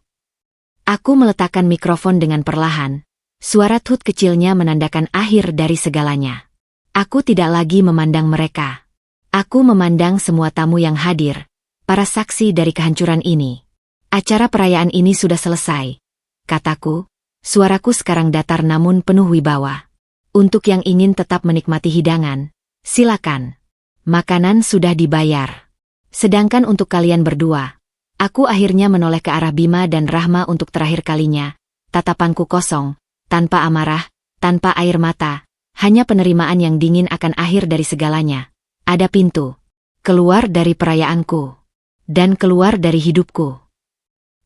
Aku meletakkan mikrofon dengan perlahan, suara tut kecilnya menandakan akhir dari segalanya. Aku tidak lagi memandang mereka. Aku memandang semua tamu yang hadir, para saksi dari kehancuran ini. Acara perayaan ini sudah selesai, kataku, suaraku sekarang datar namun penuh wibawa. Untuk yang ingin tetap menikmati hidangan, silakan. Makanan sudah dibayar. Sedangkan untuk kalian berdua, aku akhirnya menoleh ke arah Bima dan Rahma untuk terakhir kalinya. Tatapanku kosong, tanpa amarah, tanpa air mata, hanya penerimaan yang dingin akan akhir dari segalanya. Ada pintu. Keluar dari perayaanku. Dan keluar dari hidupku.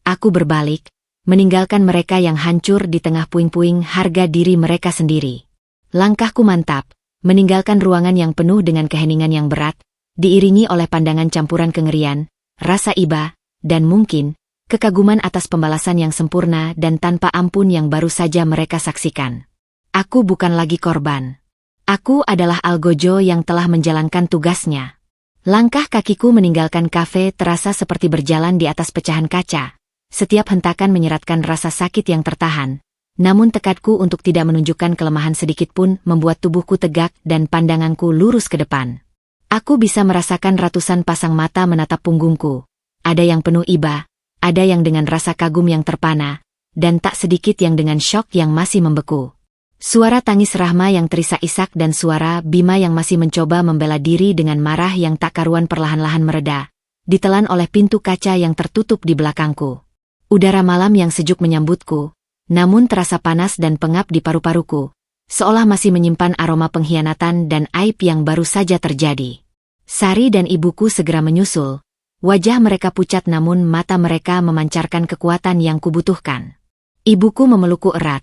Aku berbalik, meninggalkan mereka yang hancur di tengah puing-puing harga diri mereka sendiri. Langkahku mantap, meninggalkan ruangan yang penuh dengan keheningan yang berat, diiringi oleh pandangan campuran kengerian, rasa iba, dan mungkin, kekaguman atas pembalasan yang sempurna dan tanpa ampun yang baru saja mereka saksikan. Aku bukan lagi korban. Aku adalah algojo yang telah menjalankan tugasnya. Langkah kakiku meninggalkan kafe terasa seperti berjalan di atas pecahan kaca. Setiap hentakan menyeratkan rasa sakit yang tertahan. Namun tekadku untuk tidak menunjukkan kelemahan sedikit pun membuat tubuhku tegak dan pandanganku lurus ke depan. Aku bisa merasakan ratusan pasang mata menatap punggungku. Ada yang penuh iba, ada yang dengan rasa kagum yang terpana, dan tak sedikit yang dengan syok yang masih membeku. Suara tangis Rahma yang terisak-isak dan suara Bima yang masih mencoba membela diri dengan marah yang tak karuan perlahan-lahan mereda, ditelan oleh pintu kaca yang tertutup di belakangku. Udara malam yang sejuk menyambutku, namun terasa panas dan pengap di paru-paruku, seolah masih menyimpan aroma pengkhianatan dan aib yang baru saja terjadi. Sari dan ibuku segera menyusul, wajah mereka pucat namun mata mereka memancarkan kekuatan yang kubutuhkan. Ibuku memelukku erat.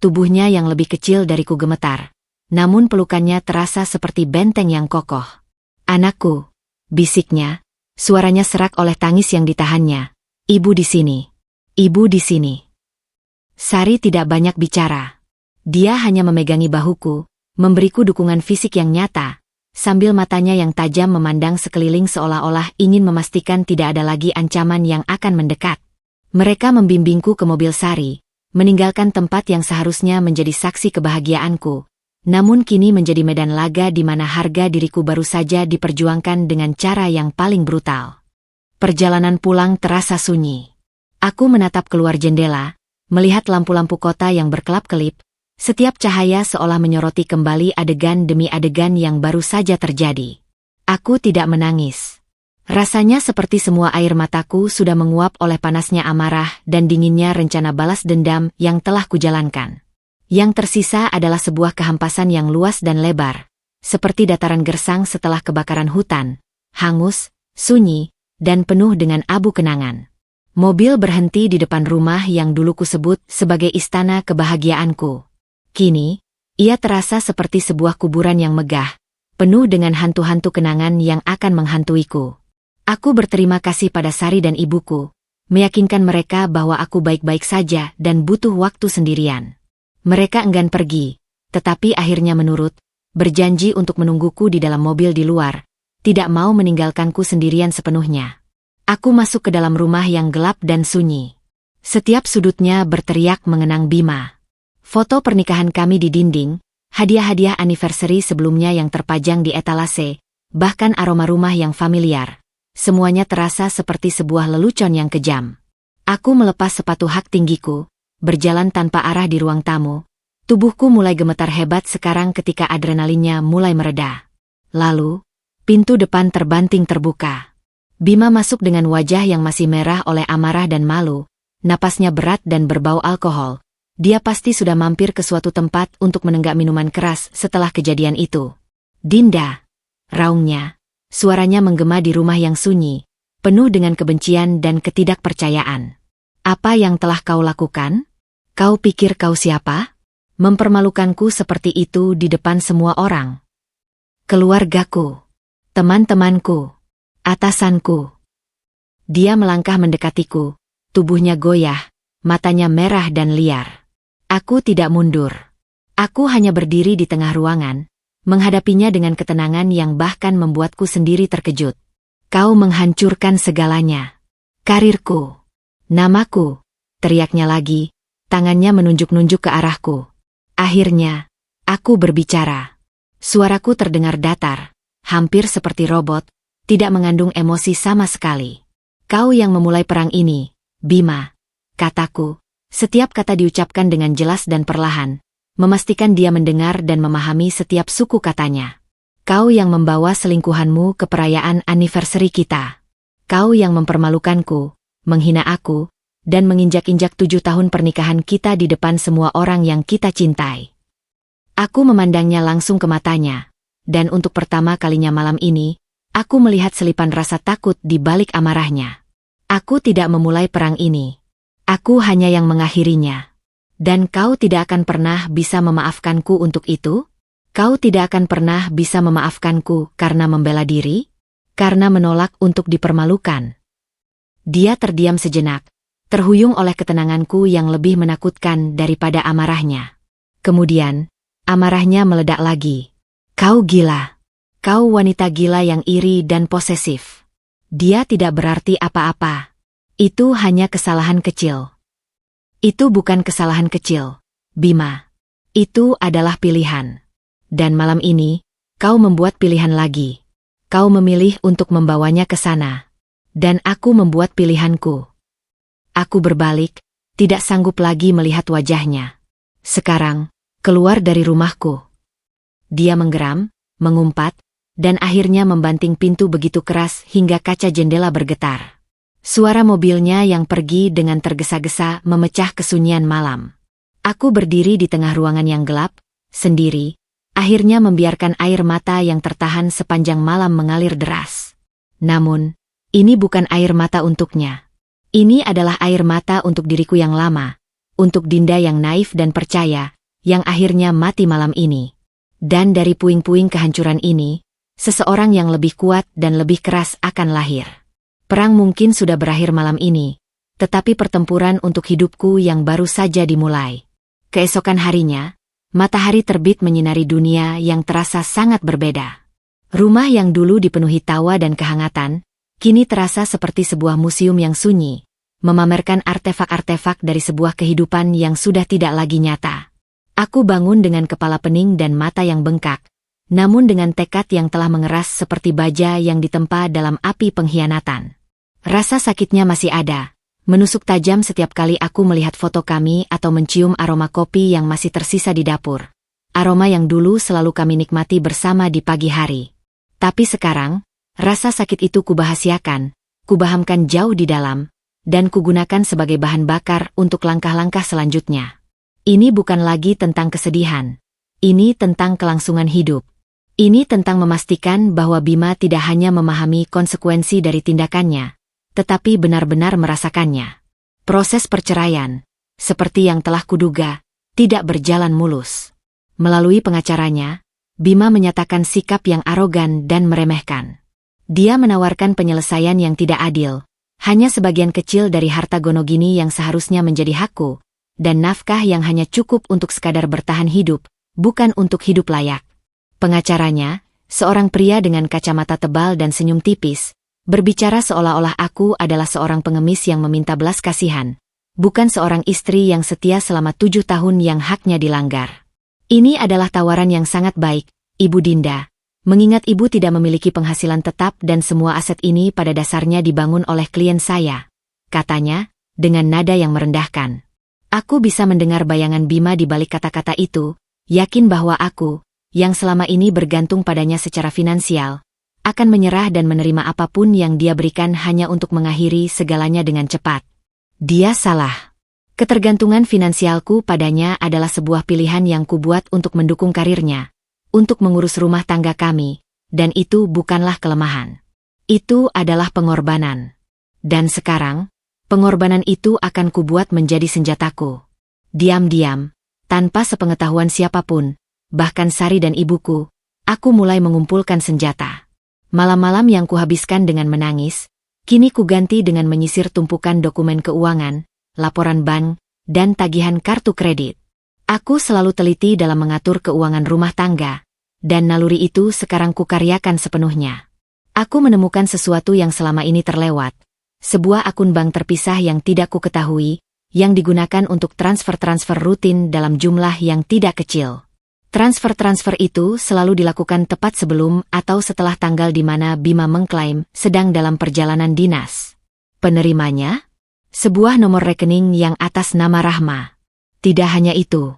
Tubuhnya yang lebih kecil dariku gemetar, namun pelukannya terasa seperti benteng yang kokoh. Anakku, bisiknya, suaranya serak oleh tangis yang ditahannya. Ibu di sini. Ibu di sini. Sari tidak banyak bicara. Dia hanya memegangi bahuku, memberiku dukungan fisik yang nyata, sambil matanya yang tajam memandang sekeliling seolah-olah ingin memastikan tidak ada lagi ancaman yang akan mendekat. Mereka membimbingku ke mobil Sari, meninggalkan tempat yang seharusnya menjadi saksi kebahagiaanku, namun kini menjadi medan laga di mana harga diriku baru saja diperjuangkan dengan cara yang paling brutal. Perjalanan pulang terasa sunyi. Aku menatap keluar jendela, melihat lampu-lampu kota yang berkelap-kelip, Setiap cahaya seolah menyoroti kembali adegan demi adegan yang baru saja terjadi. Aku tidak menangis. Rasanya seperti semua air mataku sudah menguap oleh panasnya amarah dan dinginnya rencana balas dendam yang telah kujalankan. Yang tersisa adalah sebuah kehampasan yang luas dan lebar, seperti dataran gersang setelah kebakaran hutan, hangus, sunyi, dan penuh dengan abu kenangan. Mobil berhenti di depan rumah yang dulu kusebut sebagai istana kebahagiaanku. Kini, ia terasa seperti sebuah kuburan yang megah, penuh dengan hantu-hantu kenangan yang akan menghantuiku. Aku berterima kasih pada Sari dan ibuku, meyakinkan mereka bahwa aku baik-baik saja dan butuh waktu sendirian. Mereka enggan pergi, tetapi akhirnya menurut, berjanji untuk menungguku di dalam mobil di luar, tidak mau meninggalkanku sendirian sepenuhnya. Aku masuk ke dalam rumah yang gelap dan sunyi. Setiap sudutnya berteriak mengenang Bima. Foto pernikahan kami di dinding, hadiah-hadiah anniversary sebelumnya yang terpajang di etalase, bahkan aroma rumah yang familiar. Semuanya terasa seperti sebuah lelucon yang kejam. Aku melepas sepatu hak tinggiku, berjalan tanpa arah di ruang tamu. Tubuhku mulai gemetar hebat sekarang ketika adrenalinnya mulai mereda. Lalu, pintu depan terbanting terbuka. Bima masuk dengan wajah yang masih merah oleh amarah dan malu, napasnya berat dan berbau alkohol. Dia pasti sudah mampir ke suatu tempat untuk menenggak minuman keras setelah kejadian itu. Dinda, raungnya. Suaranya menggema di rumah yang sunyi, penuh dengan kebencian dan ketidakpercayaan. Apa yang telah kau lakukan? Kau pikir kau siapa? Mempermalukanku seperti itu di depan semua orang. Keluargaku, teman-temanku, atasanku. Dia melangkah mendekatiku, tubuhnya goyah, matanya merah dan liar. Aku tidak mundur. Aku hanya berdiri di tengah ruangan, menghadapinya dengan ketenangan yang bahkan membuatku sendiri terkejut. Kau menghancurkan segalanya. Karirku. Namaku. Teriaknya lagi, tangannya menunjuk-nunjuk ke arahku. Akhirnya, aku berbicara. Suaraku terdengar datar, hampir seperti robot, tidak mengandung emosi sama sekali. Kau yang memulai perang ini, Bima. Kataku, setiap kata diucapkan dengan jelas dan perlahan, memastikan dia mendengar dan memahami setiap suku katanya. Kau yang membawa selingkuhanmu ke perayaan anniversary kita. Kau yang mempermalukanku, menghina aku, dan menginjak-injak 7 tahun pernikahan kita di depan semua orang yang kita cintai. Aku memandangnya langsung ke matanya, dan untuk pertama kalinya malam ini, aku melihat selipan rasa takut di balik amarahnya. Aku tidak memulai perang ini. Aku hanya yang mengakhirinya. Dan kau tidak akan pernah bisa memaafkanku untuk itu? Kau tidak akan pernah bisa memaafkanku karena membela diri? Karena menolak untuk dipermalukan? Dia terdiam sejenak, terhuyung oleh ketenanganku yang lebih menakutkan daripada amarahnya. Kemudian, amarahnya meledak lagi. Kau gila. Kau wanita gila yang iri dan posesif. Dia tidak berarti apa-apa. Itu hanya kesalahan kecil. Itu bukan kesalahan kecil, Bima. Itu adalah pilihan. Dan malam ini, kau membuat pilihan lagi. Kau memilih untuk membawanya ke sana. Dan aku membuat pilihanku. Aku berbalik, tidak sanggup lagi melihat wajahnya. Sekarang, keluar dari rumahku. Dia menggeram, mengumpat, dan akhirnya membanting pintu begitu keras hingga kaca jendela bergetar. Suara mobilnya yang pergi dengan tergesa-gesa memecah kesunyian malam. Aku berdiri di tengah ruangan yang gelap, sendiri, akhirnya membiarkan air mata yang tertahan sepanjang malam mengalir deras. Namun, ini bukan air mata untuknya. Ini adalah air mata untuk diriku yang lama, untuk Dinda yang naif dan percaya, yang akhirnya mati malam ini. Dan dari puing-puing kehancuran ini, seseorang yang lebih kuat dan lebih keras akan lahir. Perang mungkin sudah berakhir malam ini, tetapi pertempuran untuk hidupku yang baru saja dimulai. Keesokan harinya, matahari terbit menyinari dunia yang terasa sangat berbeda. Rumah yang dulu dipenuhi tawa dan kehangatan, kini terasa seperti sebuah museum yang sunyi, memamerkan artefak-artefak dari sebuah kehidupan yang sudah tidak lagi nyata. Aku bangun dengan kepala pening dan mata yang bengkak, namun dengan tekad yang telah mengeras seperti baja yang ditempa dalam api pengkhianatan. Rasa sakitnya masih ada, menusuk tajam setiap kali aku melihat foto kami atau mencium aroma kopi yang masih tersisa di dapur. Aroma yang dulu selalu kami nikmati bersama di pagi hari. Tapi sekarang, rasa sakit itu kubahasiakan, kubahamkan jauh di dalam, dan kugunakan sebagai bahan bakar untuk langkah-langkah selanjutnya. Ini bukan lagi tentang kesedihan. Ini tentang kelangsungan hidup. Ini tentang memastikan bahwa Bima tidak hanya memahami konsekuensi dari tindakannya, tetapi benar-benar merasakannya. Proses perceraian, seperti yang telah kuduga, tidak berjalan mulus. Melalui pengacaranya, Bima menyatakan sikap yang arogan dan meremehkan. Dia menawarkan penyelesaian yang tidak adil, hanya sebagian kecil dari harta Gonogini yang seharusnya menjadi hakku, dan nafkah yang hanya cukup untuk sekadar bertahan hidup, bukan untuk hidup layak. Pengacaranya, seorang pria dengan kacamata tebal dan senyum tipis, berbicara seolah-olah aku adalah seorang pengemis yang meminta belas kasihan, bukan seorang istri yang setia selama 7 tahun yang haknya dilanggar. Ini adalah tawaran yang sangat baik, Ibu Dinda, mengingat Ibu tidak memiliki penghasilan tetap dan semua aset ini pada dasarnya dibangun oleh klien saya, katanya, dengan nada yang merendahkan. Aku bisa mendengar bayangan Bima di balik kata-kata itu, yakin bahwa aku, yang selama ini bergantung padanya secara finansial, akan menyerah dan menerima apapun yang dia berikan hanya untuk mengakhiri segalanya dengan cepat. Dia salah. Ketergantungan finansialku padanya adalah sebuah pilihan yang kubuat untuk mendukung karirnya, untuk mengurus rumah tangga kami, dan itu bukanlah kelemahan. Itu adalah pengorbanan. Dan sekarang, pengorbanan itu akan kubuat menjadi senjataku. Diam-diam, tanpa sepengetahuan siapapun, bahkan Sari dan ibuku, aku mulai mengumpulkan senjata. Malam-malam yang kuhabiskan dengan menangis, kini kuganti dengan menyisir tumpukan dokumen keuangan, laporan bank, dan tagihan kartu kredit. Aku selalu teliti dalam mengatur keuangan rumah tangga, dan naluri itu sekarang kukaryakan sepenuhnya. Aku menemukan sesuatu yang selama ini terlewat, sebuah akun bank terpisah yang tidak kuketahui, yang digunakan untuk transfer-transfer rutin dalam jumlah yang tidak kecil. Transfer-transfer itu selalu dilakukan tepat sebelum atau setelah tanggal di mana Bima mengklaim sedang dalam perjalanan dinas. Penerimanya? Sebuah nomor rekening yang atas nama Rahma. Tidak hanya itu.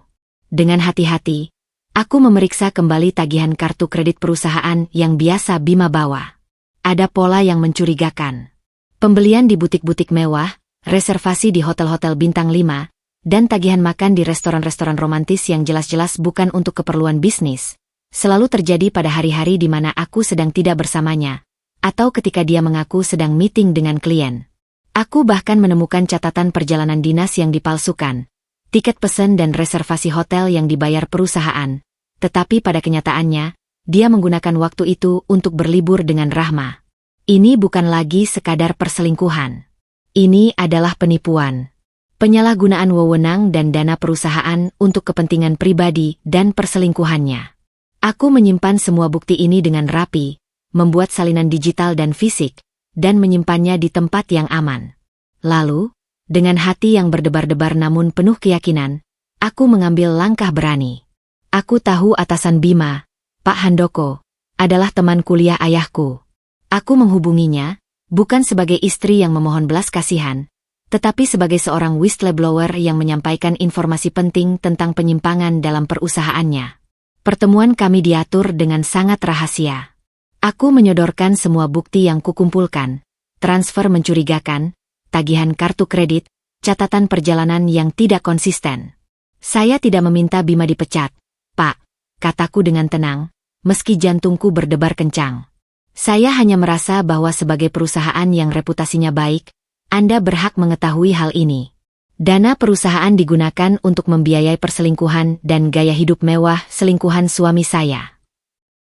Dengan hati-hati, aku memeriksa kembali tagihan kartu kredit perusahaan yang biasa Bima bawa. Ada pola yang mencurigakan. Pembelian di butik-butik mewah, reservasi di hotel-hotel bintang 5, dan tagihan makan di restoran-restoran romantis yang jelas-jelas bukan untuk keperluan bisnis, selalu terjadi pada hari-hari di mana aku sedang tidak bersamanya, atau ketika dia mengaku sedang meeting dengan klien. Aku bahkan menemukan catatan perjalanan dinas yang dipalsukan, tiket pesan dan reservasi hotel yang dibayar perusahaan, tetapi pada kenyataannya, dia menggunakan waktu itu untuk berlibur dengan Rahma. Ini bukan lagi sekadar perselingkuhan. Ini adalah penipuan. Penyalahgunaan wewenang dan dana perusahaan untuk kepentingan pribadi dan perselingkuhannya. Aku menyimpan semua bukti ini dengan rapi, membuat salinan digital dan fisik, dan menyimpannya di tempat yang aman. Lalu, dengan hati yang berdebar-debar namun penuh keyakinan, aku mengambil langkah berani. Aku tahu atasan Bima, Pak Handoko, adalah teman kuliah ayahku. Aku menghubunginya, bukan sebagai istri yang memohon belas kasihan, tetapi sebagai seorang whistleblower yang menyampaikan informasi penting tentang penyimpangan dalam perusahaannya. Pertemuan kami diatur dengan sangat rahasia. Aku menyodorkan semua bukti yang kukumpulkan, transfer mencurigakan, tagihan kartu kredit, catatan perjalanan yang tidak konsisten. Saya tidak meminta Bima dipecat, Pak, kataku dengan tenang, meski jantungku berdebar kencang. Saya hanya merasa bahwa sebagai perusahaan yang reputasinya baik, Anda berhak mengetahui hal ini. Dana perusahaan digunakan untuk membiayai perselingkuhan dan gaya hidup mewah selingkuhan suami saya.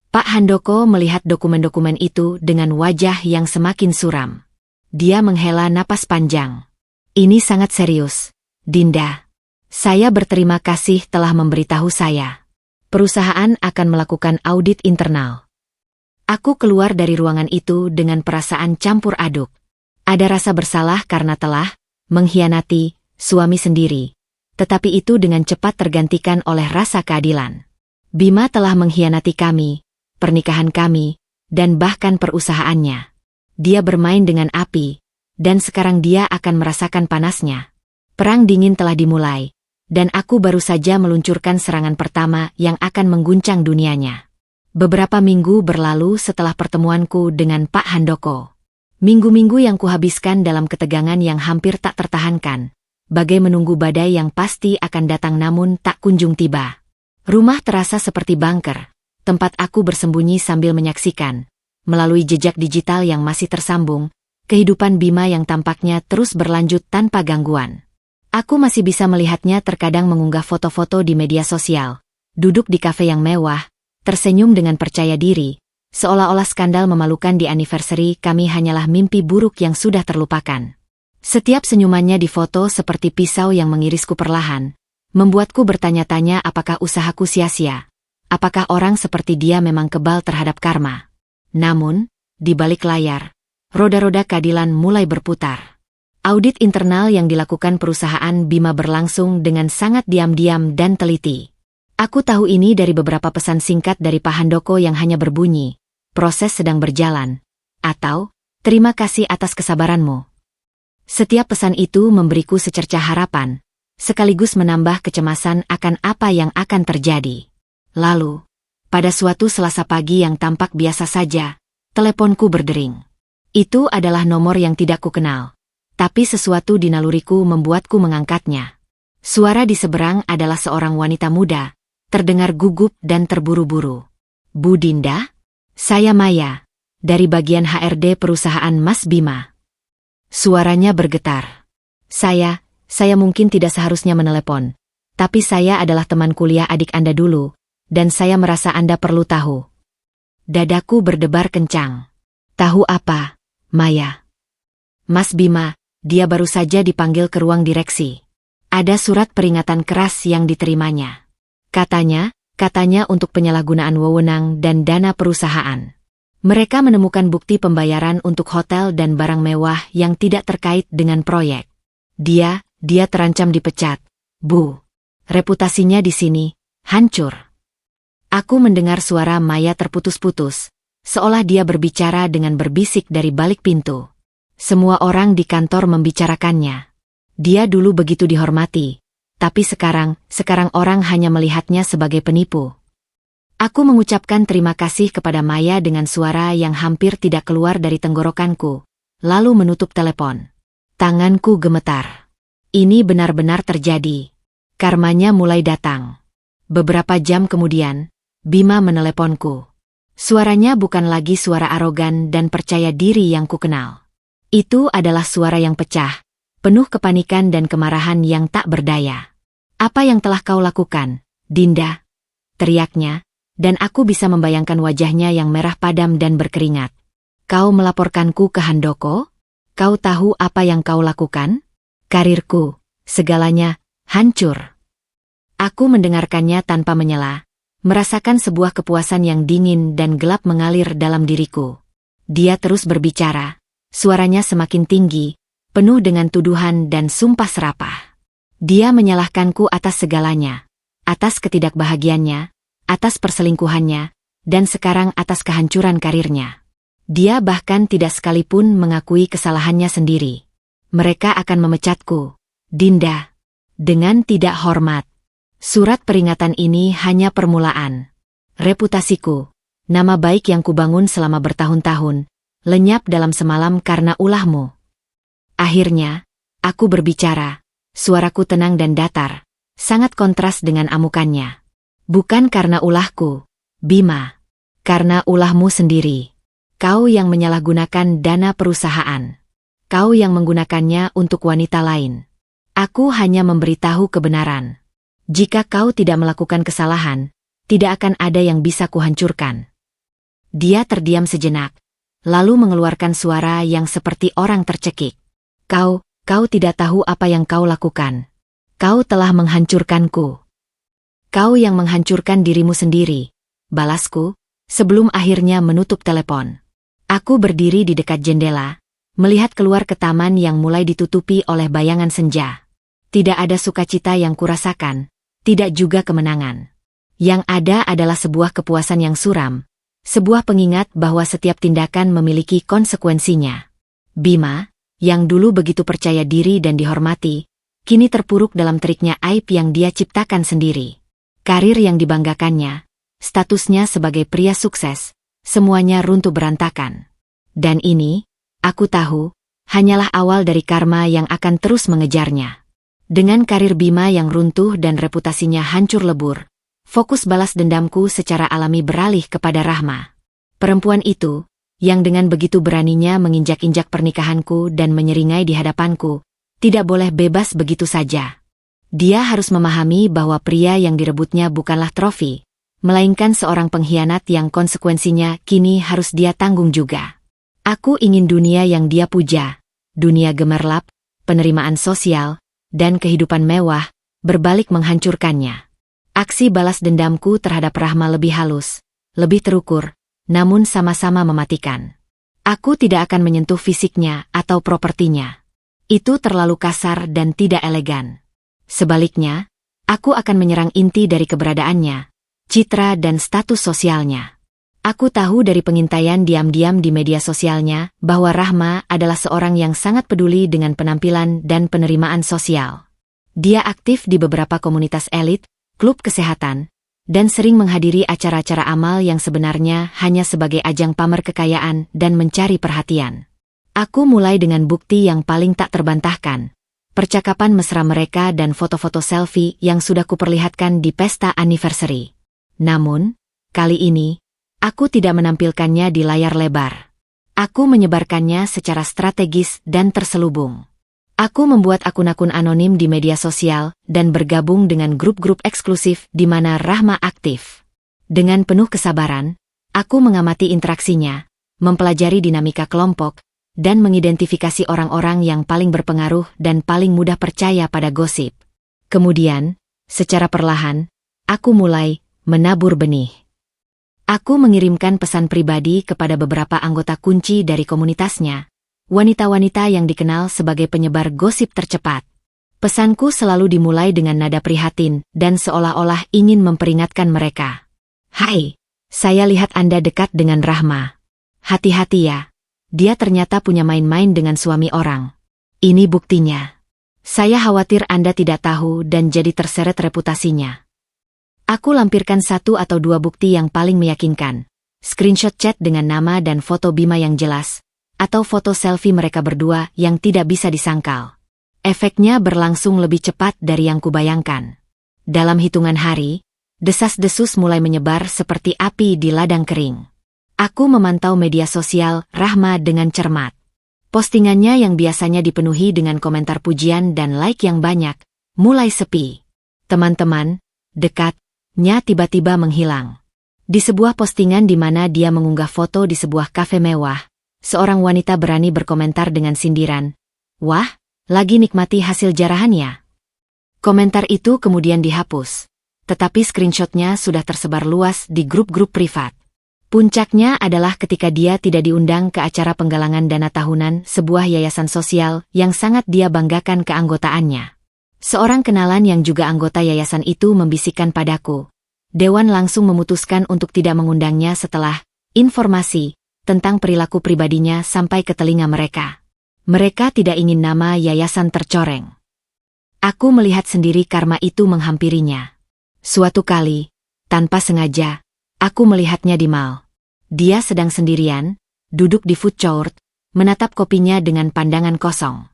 Pak Handoko melihat dokumen-dokumen itu dengan wajah yang semakin suram. Dia menghela napas panjang. Ini sangat serius, Dinda. Saya berterima kasih telah memberitahu saya. Perusahaan akan melakukan audit internal. Aku keluar dari ruangan itu dengan perasaan campur aduk. Ada rasa bersalah karena telah mengkhianati suami sendiri, tetapi itu dengan cepat tergantikan oleh rasa keadilan. Bima telah mengkhianati kami, pernikahan kami, dan bahkan perusahaannya. Dia bermain dengan api, dan sekarang dia akan merasakan panasnya. Perang dingin telah dimulai, dan aku baru saja meluncurkan serangan pertama yang akan mengguncang dunianya. Beberapa minggu berlalu setelah pertemuanku dengan Pak Handoko. Minggu-minggu yang kuhabiskan dalam ketegangan yang hampir tak tertahankan, bagai menunggu badai yang pasti akan datang namun tak kunjung tiba. Rumah terasa seperti bunker, tempat aku bersembunyi sambil menyaksikan, melalui jejak digital yang masih tersambung, kehidupan Bima yang tampaknya terus berlanjut tanpa gangguan. Aku masih bisa melihatnya terkadang mengunggah foto-foto di media sosial, duduk di kafe yang mewah, tersenyum dengan percaya diri, seolah-olah skandal memalukan di anniversary kami hanyalah mimpi buruk yang sudah terlupakan. Setiap senyumannya di foto seperti pisau yang mengirisku perlahan, membuatku bertanya-tanya apakah usahaku sia-sia, apakah orang seperti dia memang kebal terhadap karma. Namun, di balik layar, roda-roda keadilan mulai berputar. Audit internal yang dilakukan perusahaan Bima berlangsung dengan sangat diam-diam dan teliti. Aku tahu ini dari beberapa pesan singkat dari Pak Handoko yang hanya berbunyi, "Proses sedang berjalan," atau "Terima kasih atas kesabaranmu." Setiap pesan itu memberiku secercah harapan, sekaligus menambah kecemasan akan apa yang akan terjadi. Lalu, pada suatu Selasa pagi yang tampak biasa saja, teleponku berdering. Itu adalah nomor yang tidak kukenal. Tapi sesuatu di naluriku membuatku mengangkatnya. Suara di seberang adalah seorang wanita muda, terdengar gugup dan terburu-buru. "Bu Dinda? Saya Maya, dari bagian HRD perusahaan Mas Bima." Suaranya bergetar. Saya mungkin tidak seharusnya menelepon, tapi saya adalah teman kuliah adik Anda dulu, dan saya merasa Anda perlu tahu." Dadaku berdebar kencang. "Tahu apa, Maya?" "Mas Bima, dia baru saja dipanggil ke ruang direksi. Ada surat peringatan keras yang diterimanya. Katanya untuk penyalahgunaan wewenang dan dana perusahaan. Mereka menemukan bukti pembayaran untuk hotel dan barang mewah yang tidak terkait dengan proyek. Dia terancam dipecat. Bu, reputasinya di sini hancur." Aku mendengar suara Maya terputus-putus, seolah dia berbicara dengan berbisik dari balik pintu. Semua orang di kantor membicarakannya. Dia dulu begitu dihormati, tapi sekarang orang hanya melihatnya sebagai penipu. Aku mengucapkan terima kasih kepada Maya dengan suara yang hampir tidak keluar dari tenggorokanku, lalu menutup telepon. Tanganku gemetar. Ini benar-benar terjadi. Karmanya mulai datang. Beberapa jam kemudian, Bima meneleponku. Suaranya bukan lagi suara arogan dan percaya diri yang kukenal. Itu adalah suara yang pecah, penuh kepanikan dan kemarahan yang tak berdaya. "Apa yang telah kau lakukan, Dinda?" teriaknya, dan aku bisa membayangkan wajahnya yang merah padam dan berkeringat. "Kau melaporkanku ke Handoko? Kau tahu apa yang kau lakukan? Karirku, segalanya, hancur." Aku mendengarkannya tanpa menyela, merasakan sebuah kepuasan yang dingin dan gelap mengalir dalam diriku. Dia terus berbicara. Suaranya semakin tinggi, penuh dengan tuduhan dan sumpah serapah. Dia menyalahkanku atas segalanya, atas ketidakbahagiaannya, atas perselingkuhannya, dan sekarang atas kehancuran karirnya. Dia bahkan tidak sekalipun mengakui kesalahannya sendiri. "Mereka akan memecatku, Dinda, dengan tidak hormat." Surat peringatan ini hanya permulaan. Reputasiku, nama baik yang kubangun selama bertahun-tahun, lenyap dalam semalam karena ulahmu. Akhirnya, aku berbicara, suaraku tenang dan datar, sangat kontras dengan amukannya. "Bukan karena ulahku, Bima. Karena ulahmu sendiri. Kau yang menyalahgunakan dana perusahaan. Kau yang menggunakannya untuk wanita lain. Aku hanya memberitahu kebenaran. Jika kau tidak melakukan kesalahan, tidak akan ada yang bisa kuhancurkan." Dia terdiam sejenak, lalu mengeluarkan suara yang seperti orang tercekik. Kau tidak tahu apa yang kau lakukan. Kau telah menghancurkanku. Kau yang menghancurkan dirimu sendiri," balasku, sebelum akhirnya menutup telepon. Aku berdiri di dekat jendela, melihat keluar ke taman yang mulai ditutupi oleh bayangan senja. Tidak ada sukacita yang kurasakan, tidak juga kemenangan. Yang ada adalah sebuah kepuasan yang suram, sebuah pengingat bahwa setiap tindakan memiliki konsekuensinya. "Bima, yang dulu begitu percaya diri dan dihormati, kini terpuruk dalam teriknya aib yang dia ciptakan sendiri. Karir yang dibanggakannya, statusnya sebagai pria sukses, semuanya runtuh berantakan. Dan ini, aku tahu, hanyalah awal dari karma yang akan terus mengejarnya. Dengan karir Bima yang runtuh dan reputasinya hancur lebur, fokus balas dendamku secara alami beralih kepada Rahma. Perempuan itu, yang dengan begitu beraninya menginjak-injak pernikahanku dan menyeringai di hadapanku, tidak boleh bebas begitu saja. Dia harus memahami bahwa pria yang direbutnya bukanlah trofi, melainkan seorang pengkhianat yang konsekuensinya kini harus dia tanggung juga. Aku ingin dunia yang dia puja, dunia gemerlap, penerimaan sosial, dan kehidupan mewah, berbalik menghancurkannya. Aksi balas dendamku terhadap Rahma lebih halus, lebih terukur, namun sama-sama mematikan. Aku tidak akan menyentuh fisiknya atau propertinya. Itu terlalu kasar dan tidak elegan. Sebaliknya, aku akan menyerang inti dari keberadaannya, citra dan status sosialnya. Aku tahu dari pengintaian diam-diam di media sosialnya bahwa Rahma adalah seorang yang sangat peduli dengan penampilan dan penerimaan sosial. Dia aktif di beberapa komunitas elit, klub kesehatan, dan sering menghadiri acara-acara amal yang sebenarnya hanya sebagai ajang pamer kekayaan dan mencari perhatian. Aku mulai dengan bukti yang paling tak terbantahkan. Percakapan mesra mereka dan foto-foto selfie yang sudah kuperlihatkan di pesta anniversary. Namun, kali ini, aku tidak menampilkannya di layar lebar. Aku menyebarkannya secara strategis dan terselubung. Aku membuat akun-akun anonim di media sosial dan bergabung dengan grup-grup eksklusif di mana Rahma aktif. Dengan penuh kesabaran, aku mengamati interaksinya, mempelajari dinamika kelompok, dan mengidentifikasi orang-orang yang paling berpengaruh dan paling mudah percaya pada gosip. Kemudian, secara perlahan, aku mulai menabur benih. Aku mengirimkan pesan pribadi kepada beberapa anggota kunci dari komunitasnya, wanita-wanita yang dikenal sebagai penyebar gosip tercepat. Pesanku selalu dimulai dengan nada prihatin dan seolah-olah ingin memperingatkan mereka. Hai, saya lihat Anda dekat dengan Rahma. Hati-hati ya. Dia ternyata punya main-main dengan suami orang. Ini buktinya. Saya khawatir Anda tidak tahu dan jadi terseret reputasinya. Aku lampirkan 1 atau 2 bukti yang paling meyakinkan. Screenshot chat dengan nama dan foto Bima yang jelas, atau foto selfie mereka berdua yang tidak bisa disangkal. Efeknya berlangsung lebih cepat dari yang kubayangkan. Dalam hitungan hari, desas-desus mulai menyebar seperti api di ladang kering. Aku memantau media sosial Rahma dengan cermat. Postingannya yang biasanya dipenuhi dengan komentar pujian dan like yang banyak, mulai sepi. Teman-teman dekatnya tiba-tiba menghilang. Di sebuah postingan di mana dia mengunggah foto di sebuah kafe mewah, seorang wanita berani berkomentar dengan sindiran, "Wah, lagi nikmati hasil jarahannya." Komentar itu kemudian dihapus, tetapi screenshotnya sudah tersebar luas di grup-grup privat. Puncaknya adalah ketika dia tidak diundang ke acara penggalangan dana tahunan sebuah yayasan sosial yang sangat dia banggakan keanggotaannya. Seorang kenalan yang juga anggota yayasan itu membisikkan padaku. Dewan langsung memutuskan untuk tidak mengundangnya setelah informasi tentang perilaku pribadinya sampai ke telinga mereka. Mereka tidak ingin nama yayasan tercoreng. Aku melihat sendiri karma itu menghampirinya. Suatu kali, tanpa sengaja, aku melihatnya di mall. Dia sedang sendirian, duduk di food court, menatap kopinya dengan pandangan kosong.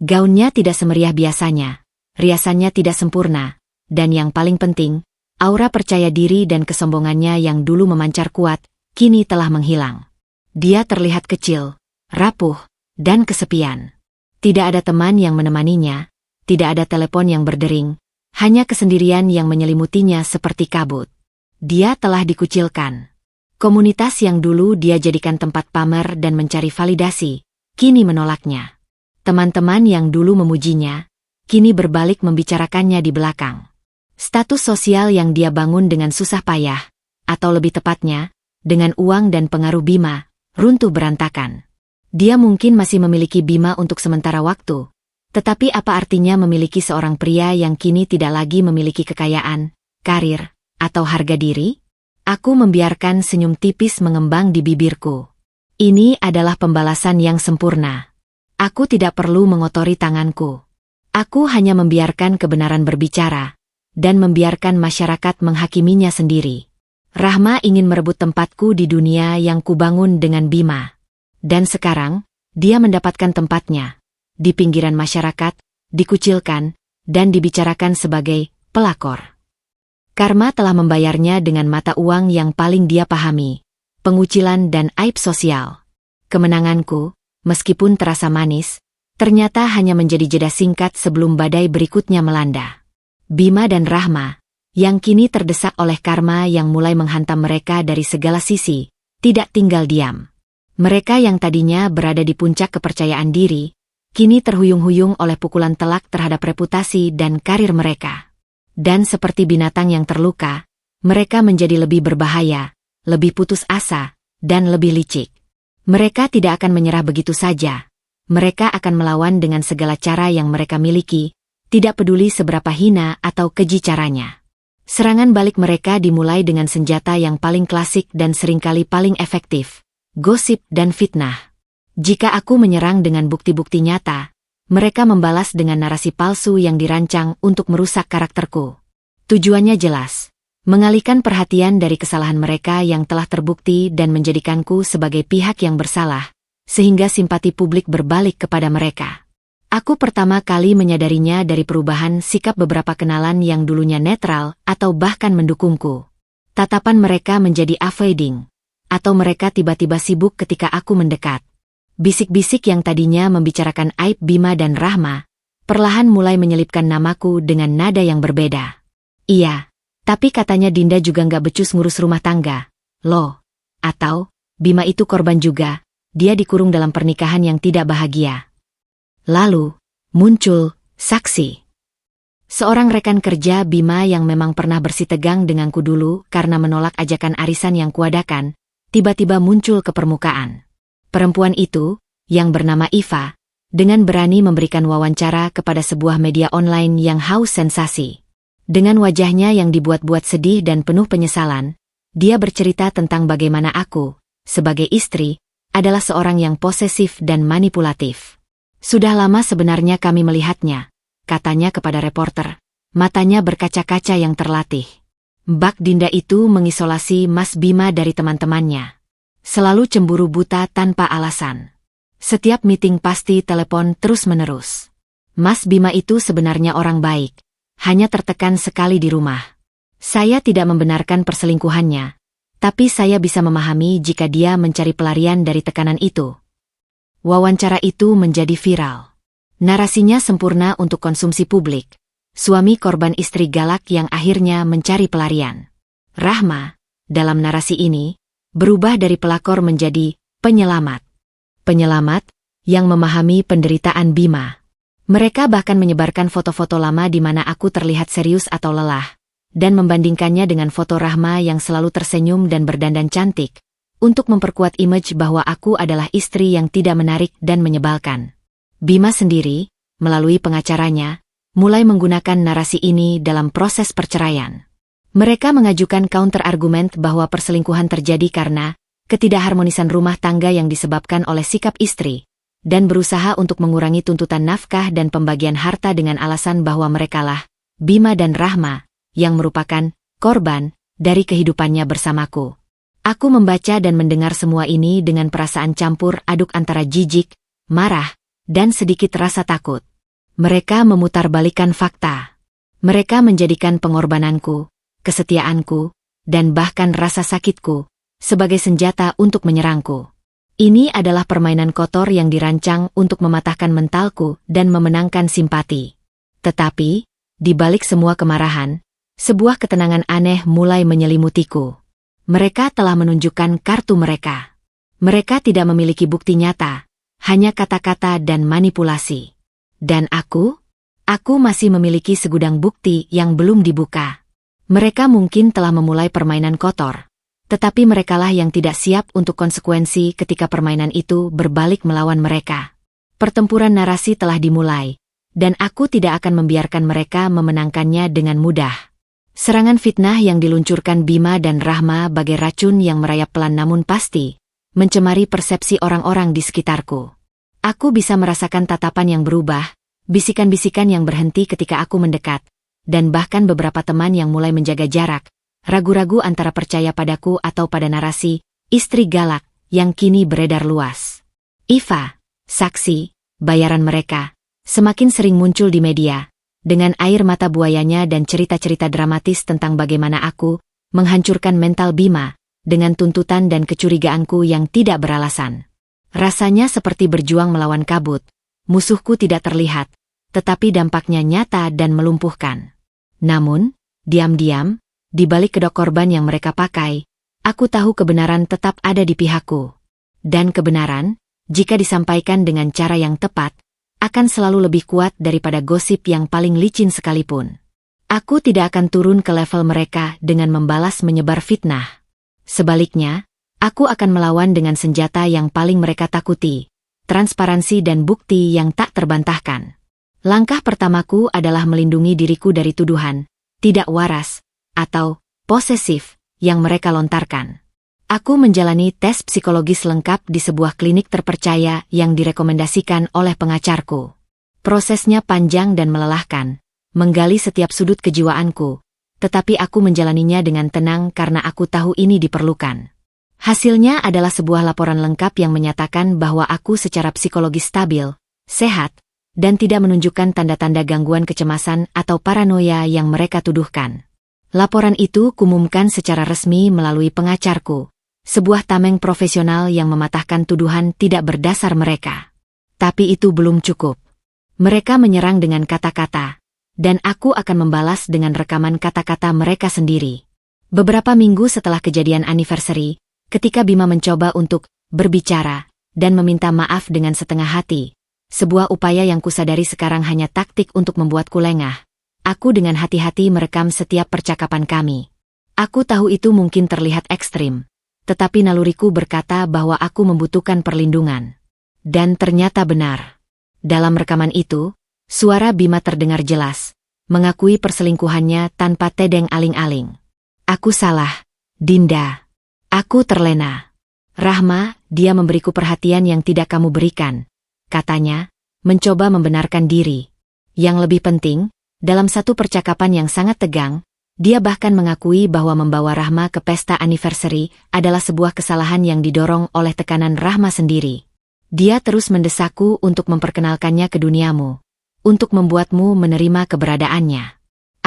Gaunnya tidak semeriah biasanya, riasannya tidak sempurna, dan yang paling penting, aura percaya diri dan kesombongannya yang dulu memancar kuat, kini telah menghilang. Dia terlihat kecil, rapuh, dan kesepian. Tidak ada teman yang menemaninya, tidak ada telepon yang berdering, hanya kesendirian yang menyelimutinya seperti kabut. Dia telah dikucilkan. Komunitas yang dulu dia jadikan tempat pamer dan mencari validasi, kini menolaknya. Teman-teman yang dulu memujinya, kini berbalik membicarakannya di belakang. Status sosial yang dia bangun dengan susah payah, atau lebih tepatnya, dengan uang dan pengaruh Bima, runtuh berantakan. Dia mungkin masih memiliki Bima untuk sementara waktu, tetapi apa artinya memiliki seorang pria yang kini tidak lagi memiliki kekayaan, karir, atau harga diri? Aku membiarkan senyum tipis mengembang di bibirku. Ini adalah pembalasan yang sempurna. Aku tidak perlu mengotori tanganku. Aku hanya membiarkan kebenaran berbicara, dan membiarkan masyarakat menghakiminya sendiri. Rahma ingin merebut tempatku di dunia yang kubangun dengan Bima. Dan sekarang, dia mendapatkan tempatnya. Di pinggiran masyarakat, dikucilkan, dan dibicarakan sebagai pelakor. Karma telah membayarnya dengan mata uang yang paling dia pahami, pengucilan dan aib sosial. Kemenanganku, meskipun terasa manis, ternyata hanya menjadi jeda singkat sebelum badai berikutnya melanda. Bima dan Rahma, yang kini terdesak oleh karma yang mulai menghantam mereka dari segala sisi, tidak tinggal diam. Mereka yang tadinya berada di puncak kepercayaan diri, kini terhuyung-huyung oleh pukulan telak terhadap reputasi dan karir mereka. Dan seperti binatang yang terluka, mereka menjadi lebih berbahaya, lebih putus asa, dan lebih licik. Mereka tidak akan menyerah begitu saja. Mereka akan melawan dengan segala cara yang mereka miliki, tidak peduli seberapa hina atau keji caranya. Serangan balik mereka dimulai dengan senjata yang paling klasik dan seringkali paling efektif, gosip dan fitnah. Jika aku menyerang dengan bukti-bukti nyata, mereka membalas dengan narasi palsu yang dirancang untuk merusak karakterku. Tujuannya jelas, mengalihkan perhatian dari kesalahan mereka yang telah terbukti dan menjadikanku sebagai pihak yang bersalah, sehingga simpati publik berbalik kepada mereka. Aku pertama kali menyadarinya dari perubahan sikap beberapa kenalan yang dulunya netral atau bahkan mendukungku. Tatapan mereka menjadi avoiding, atau mereka tiba-tiba sibuk ketika aku mendekat. Bisik-bisik yang tadinya membicarakan aib Bima dan Rahma, perlahan mulai menyelipkan namaku dengan nada yang berbeda. Iya, tapi katanya Dinda juga nggak becus ngurus rumah tangga. Loh, atau, Bima itu korban juga, dia dikurung dalam pernikahan yang tidak bahagia. Lalu, muncul saksi. Seorang rekan kerja Bima yang memang pernah bersitegang denganku dulu karena menolak ajakan arisan yang kuadakan, tiba-tiba muncul ke permukaan. Perempuan itu, yang bernama Iva, dengan berani memberikan wawancara kepada sebuah media online yang haus sensasi. Dengan wajahnya yang dibuat-buat sedih dan penuh penyesalan, dia bercerita tentang bagaimana aku, sebagai istri, adalah seorang yang posesif dan manipulatif. Sudah lama sebenarnya kami melihatnya, katanya kepada reporter, matanya berkaca-kaca yang terlatih. Mbak Dinda itu mengisolasi Mas Bima dari teman-temannya. Selalu cemburu buta tanpa alasan. Setiap meeting pasti telepon terus-menerus. Mas Bima itu sebenarnya orang baik, hanya tertekan sekali di rumah. Saya tidak membenarkan perselingkuhannya, tapi saya bisa memahami jika dia mencari pelarian dari tekanan itu. Wawancara itu menjadi viral. Narasinya sempurna untuk konsumsi publik. Suami korban istri galak yang akhirnya mencari pelarian. Rahma, dalam narasi ini, berubah dari pelakor menjadi penyelamat. Penyelamat yang memahami penderitaan Bima. Mereka bahkan menyebarkan foto-foto lama di mana aku terlihat serius atau lelah, dan membandingkannya dengan foto Rahma yang selalu tersenyum dan berdandan cantik, untuk memperkuat image bahwa aku adalah istri yang tidak menarik dan menyebalkan. Bima sendiri, melalui pengacaranya, mulai menggunakan narasi ini dalam proses perceraian. Mereka mengajukan counter-argumen bahwa perselingkuhan terjadi karena ketidakharmonisan rumah tangga yang disebabkan oleh sikap istri, dan berusaha untuk mengurangi tuntutan nafkah dan pembagian harta dengan alasan bahwa merekalah, Bima dan Rahma, yang merupakan korban dari kehidupannya bersamaku. Aku membaca dan mendengar semua ini dengan perasaan campur aduk antara jijik, marah, dan sedikit rasa takut. Mereka memutarbalikkan fakta. Mereka menjadikan pengorbananku, kesetiaanku, dan bahkan rasa sakitku, sebagai senjata untuk menyerangku. Ini adalah permainan kotor yang dirancang untuk mematahkan mentalku dan memenangkan simpati. Tetapi, di balik semua kemarahan, sebuah ketenangan aneh mulai menyelimutiku. Mereka telah menunjukkan kartu mereka. Mereka tidak memiliki bukti nyata, hanya kata-kata dan manipulasi. Dan aku masih memiliki segudang bukti yang belum dibuka. Mereka mungkin telah memulai permainan kotor, tetapi merekalah yang tidak siap untuk konsekuensi ketika permainan itu berbalik melawan mereka. Pertempuran narasi telah dimulai, dan aku tidak akan membiarkan mereka memenangkannya dengan mudah. Serangan fitnah yang diluncurkan Bima dan Rahma bagai racun yang merayap pelan namun pasti, mencemari persepsi orang-orang di sekitarku. Aku bisa merasakan tatapan yang berubah, bisikan-bisikan yang berhenti ketika aku mendekat, dan bahkan beberapa teman yang mulai menjaga jarak, ragu-ragu antara percaya padaku atau pada narasi istri galak yang kini beredar luas. Iva, saksi, bayaran mereka, semakin sering muncul di media, dengan air mata buayanya dan cerita-cerita dramatis tentang bagaimana aku menghancurkan mental Bima, dengan tuntutan dan kecurigaanku yang tidak beralasan. Rasanya seperti berjuang melawan kabut. Musuhku tidak terlihat, tetapi dampaknya nyata dan melumpuhkan. Namun, diam-diam, di balik kedok korban yang mereka pakai, aku tahu kebenaran tetap ada di pihakku. Dan kebenaran, jika disampaikan dengan cara yang tepat, akan selalu lebih kuat daripada gosip yang paling licin sekalipun. Aku tidak akan turun ke level mereka dengan membalas menyebar fitnah. Sebaliknya, aku akan melawan dengan senjata yang paling mereka takuti, transparansi dan bukti yang tak terbantahkan. Langkah pertamaku adalah melindungi diriku dari tuduhan, tidak waras, atau posesif, yang mereka lontarkan. Aku menjalani tes psikologis lengkap di sebuah klinik terpercaya yang direkomendasikan oleh pengacarku. Prosesnya panjang dan melelahkan, menggali setiap sudut kejiwaanku, tetapi aku menjalaninya dengan tenang karena aku tahu ini diperlukan. Hasilnya adalah sebuah laporan lengkap yang menyatakan bahwa aku secara psikologis stabil, sehat, dan tidak menunjukkan tanda-tanda gangguan kecemasan atau paranoia yang mereka tuduhkan. Laporan itu kumumkan secara resmi melalui pengacarku, sebuah tameng profesional yang mematahkan tuduhan tidak berdasar mereka. Tapi itu belum cukup. Mereka menyerang dengan kata-kata, dan aku akan membalas dengan rekaman kata-kata mereka sendiri. Beberapa minggu setelah kejadian anniversary, ketika Bima mencoba untuk berbicara dan meminta maaf dengan setengah hati, sebuah upaya yang kusadari sekarang hanya taktik untuk membuatku lengah, aku dengan hati-hati merekam setiap percakapan kami. Aku tahu itu mungkin terlihat ekstrim, tetapi naluriku berkata bahwa aku membutuhkan perlindungan. Dan ternyata benar. Dalam rekaman itu, suara Bima terdengar jelas, mengakui perselingkuhannya tanpa tedeng aling-aling. Aku salah, Dinda. Aku terlena. Rahma, dia memberiku perhatian yang tidak kamu berikan, katanya, mencoba membenarkan diri. Yang lebih penting, dalam satu percakapan yang sangat tegang, dia bahkan mengakui bahwa membawa Rahma ke pesta anniversary adalah sebuah kesalahan yang didorong oleh tekanan Rahma sendiri. Dia terus mendesakku untuk memperkenalkannya ke duniamu, untuk membuatmu menerima keberadaannya.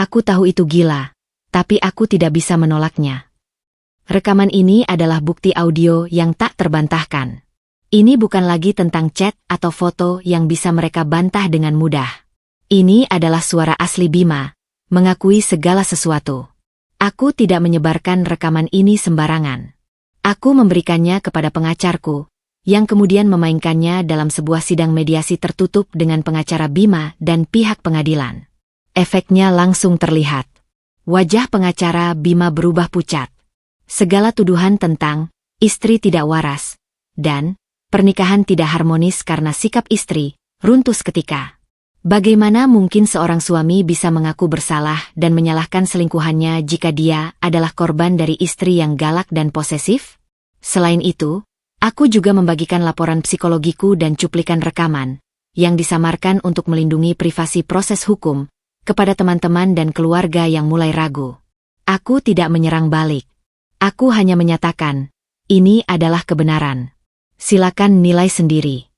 Aku tahu itu gila, tapi aku tidak bisa menolaknya. Rekaman ini adalah bukti audio yang tak terbantahkan. Ini bukan lagi tentang chat atau foto yang bisa mereka bantah dengan mudah. Ini adalah suara asli Bima, mengakui segala sesuatu. Aku tidak menyebarkan rekaman ini sembarangan. Aku memberikannya kepada pengacarku, yang kemudian memainkannya dalam sebuah sidang mediasi tertutup dengan pengacara Bima dan pihak pengadilan. Efeknya langsung terlihat. Wajah pengacara Bima berubah pucat. Segala tuduhan tentang istri tidak waras dan pernikahan tidak harmonis karena sikap istri runtuh seketika. Bagaimana mungkin seorang suami bisa mengaku bersalah dan menyalahkan selingkuhannya jika dia adalah korban dari istri yang galak dan posesif? Selain itu, aku juga membagikan laporan psikologiku dan cuplikan rekaman, yang disamarkan untuk melindungi privasi proses hukum, kepada teman-teman dan keluarga yang mulai ragu. Aku tidak menyerang balik. Aku hanya menyatakan, ini adalah kebenaran. Silakan nilai sendiri.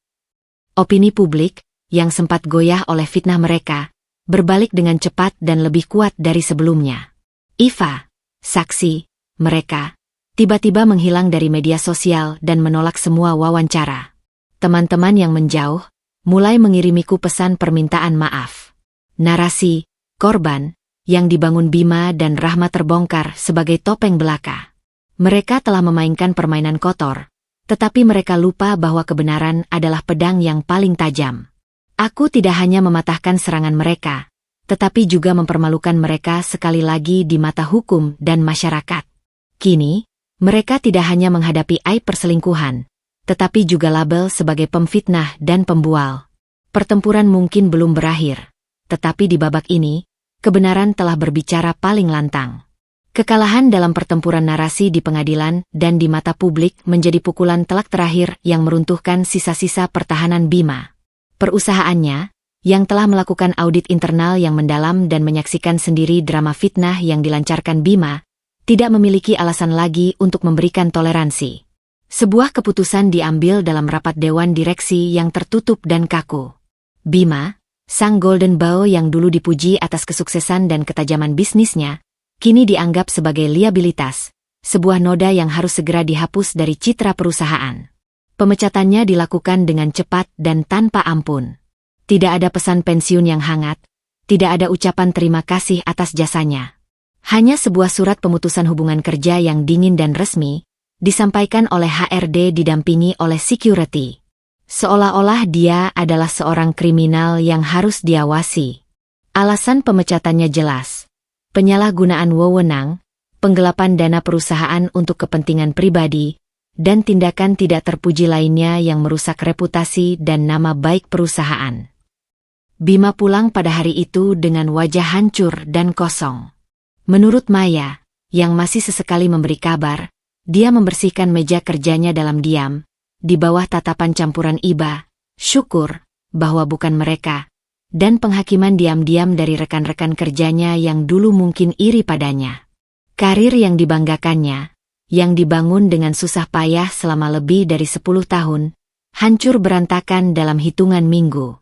Opini publik, yang sempat goyah oleh fitnah mereka, berbalik dengan cepat dan lebih kuat dari sebelumnya. Iva, saksi, mereka tiba-tiba menghilang dari media sosial dan menolak semua wawancara. Teman-teman yang menjauh mulai mengirimiku pesan permintaan maaf. Narasi korban yang dibangun Bima dan Rahma terbongkar sebagai topeng belaka. Mereka telah memainkan permainan kotor, tetapi mereka lupa bahwa kebenaran adalah pedang yang paling tajam. Aku tidak hanya mematahkan serangan mereka, tetapi juga mempermalukan mereka sekali lagi di mata hukum dan masyarakat. Kini, mereka tidak hanya menghadapi aib perselingkuhan, tetapi juga label sebagai pemfitnah dan pembual. Pertempuran mungkin belum berakhir, tetapi di babak ini, kebenaran telah berbicara paling lantang. Kekalahan dalam pertempuran narasi di pengadilan dan di mata publik menjadi pukulan telak terakhir yang meruntuhkan sisa-sisa pertahanan Bima. Perusahaannya, yang telah melakukan audit internal yang mendalam dan menyaksikan sendiri drama fitnah yang dilancarkan Bima, tidak memiliki alasan lagi untuk memberikan toleransi. Sebuah keputusan diambil dalam rapat dewan direksi yang tertutup dan kaku. Bima, sang Golden Boy yang dulu dipuji atas kesuksesan dan ketajaman bisnisnya, kini dianggap sebagai liabilitas, sebuah noda yang harus segera dihapus dari citra perusahaan. Pemecatannya dilakukan dengan cepat dan tanpa ampun. Tidak ada pesan pensiun yang hangat, tidak ada ucapan terima kasih atas jasanya. Hanya sebuah surat pemutusan hubungan kerja yang dingin dan resmi, disampaikan oleh HRD didampingi oleh security. Seolah-olah dia adalah seorang kriminal yang harus diawasi. Alasan pemecatannya jelas. Penyalahgunaan wewenang, penggelapan dana perusahaan untuk kepentingan pribadi, dan tindakan tidak terpuji lainnya yang merusak reputasi dan nama baik perusahaan. Bima pulang pada hari itu dengan wajah hancur dan kosong. Menurut Maya, yang masih sesekali memberi kabar, dia membersihkan meja kerjanya dalam diam, di bawah tatapan campuran iba, syukur, bahwa bukan mereka, dan penghakiman diam-diam dari rekan-rekan kerjanya yang dulu mungkin iri padanya. Karir yang dibanggakannya, yang dibangun dengan susah payah selama lebih dari 10 tahun, hancur berantakan dalam hitungan minggu.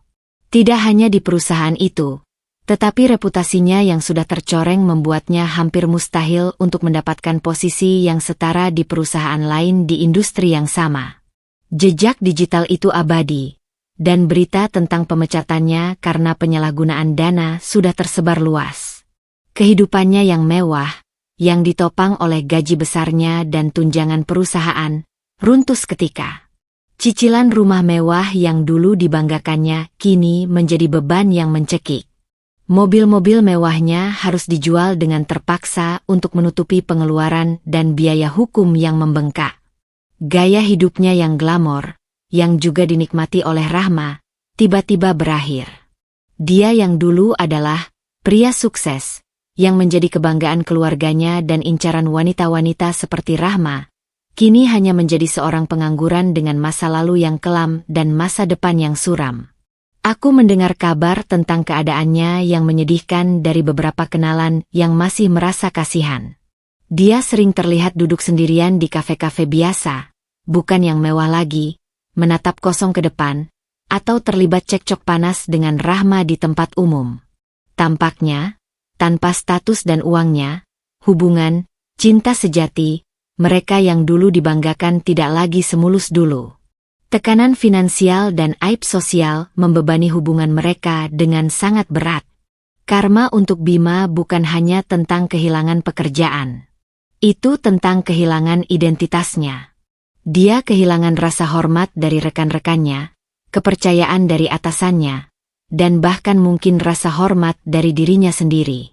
Tidak hanya di perusahaan itu, tetapi reputasinya yang sudah tercoreng membuatnya hampir mustahil untuk mendapatkan posisi yang setara di perusahaan lain di industri yang sama. Jejak digital itu abadi, dan berita tentang pemecatannya karena penyalahgunaan dana sudah tersebar luas. Kehidupannya yang mewah, yang ditopang oleh gaji besarnya dan tunjangan perusahaan, runtuh seketika. Cicilan rumah mewah yang dulu dibanggakannya kini menjadi beban yang mencekik. Mobil-mobil mewahnya harus dijual dengan terpaksa untuk menutupi pengeluaran dan biaya hukum yang membengkak. Gaya hidupnya yang glamor, yang juga dinikmati oleh Rahma, tiba-tiba berakhir. Dia yang dulu adalah pria sukses, yang menjadi kebanggaan keluarganya dan incaran wanita-wanita seperti Rahma, kini hanya menjadi seorang pengangguran dengan masa lalu yang kelam dan masa depan yang suram. Aku mendengar kabar tentang keadaannya yang menyedihkan dari beberapa kenalan yang masih merasa kasihan. Dia sering terlihat duduk sendirian di kafe-kafe biasa, bukan yang mewah lagi, menatap kosong ke depan, atau terlibat cekcok panas dengan Rahma di tempat umum. Tampaknya, tanpa status dan uangnya, hubungan, cinta sejati, mereka yang dulu dibanggakan tidak lagi semulus dulu. Tekanan finansial dan aib sosial membebani hubungan mereka dengan sangat berat. Karma untuk Bima bukan hanya tentang kehilangan pekerjaan. Itu tentang kehilangan identitasnya. Dia kehilangan rasa hormat dari rekan-rekannya, kepercayaan dari atasannya, dan bahkan mungkin rasa hormat dari dirinya sendiri.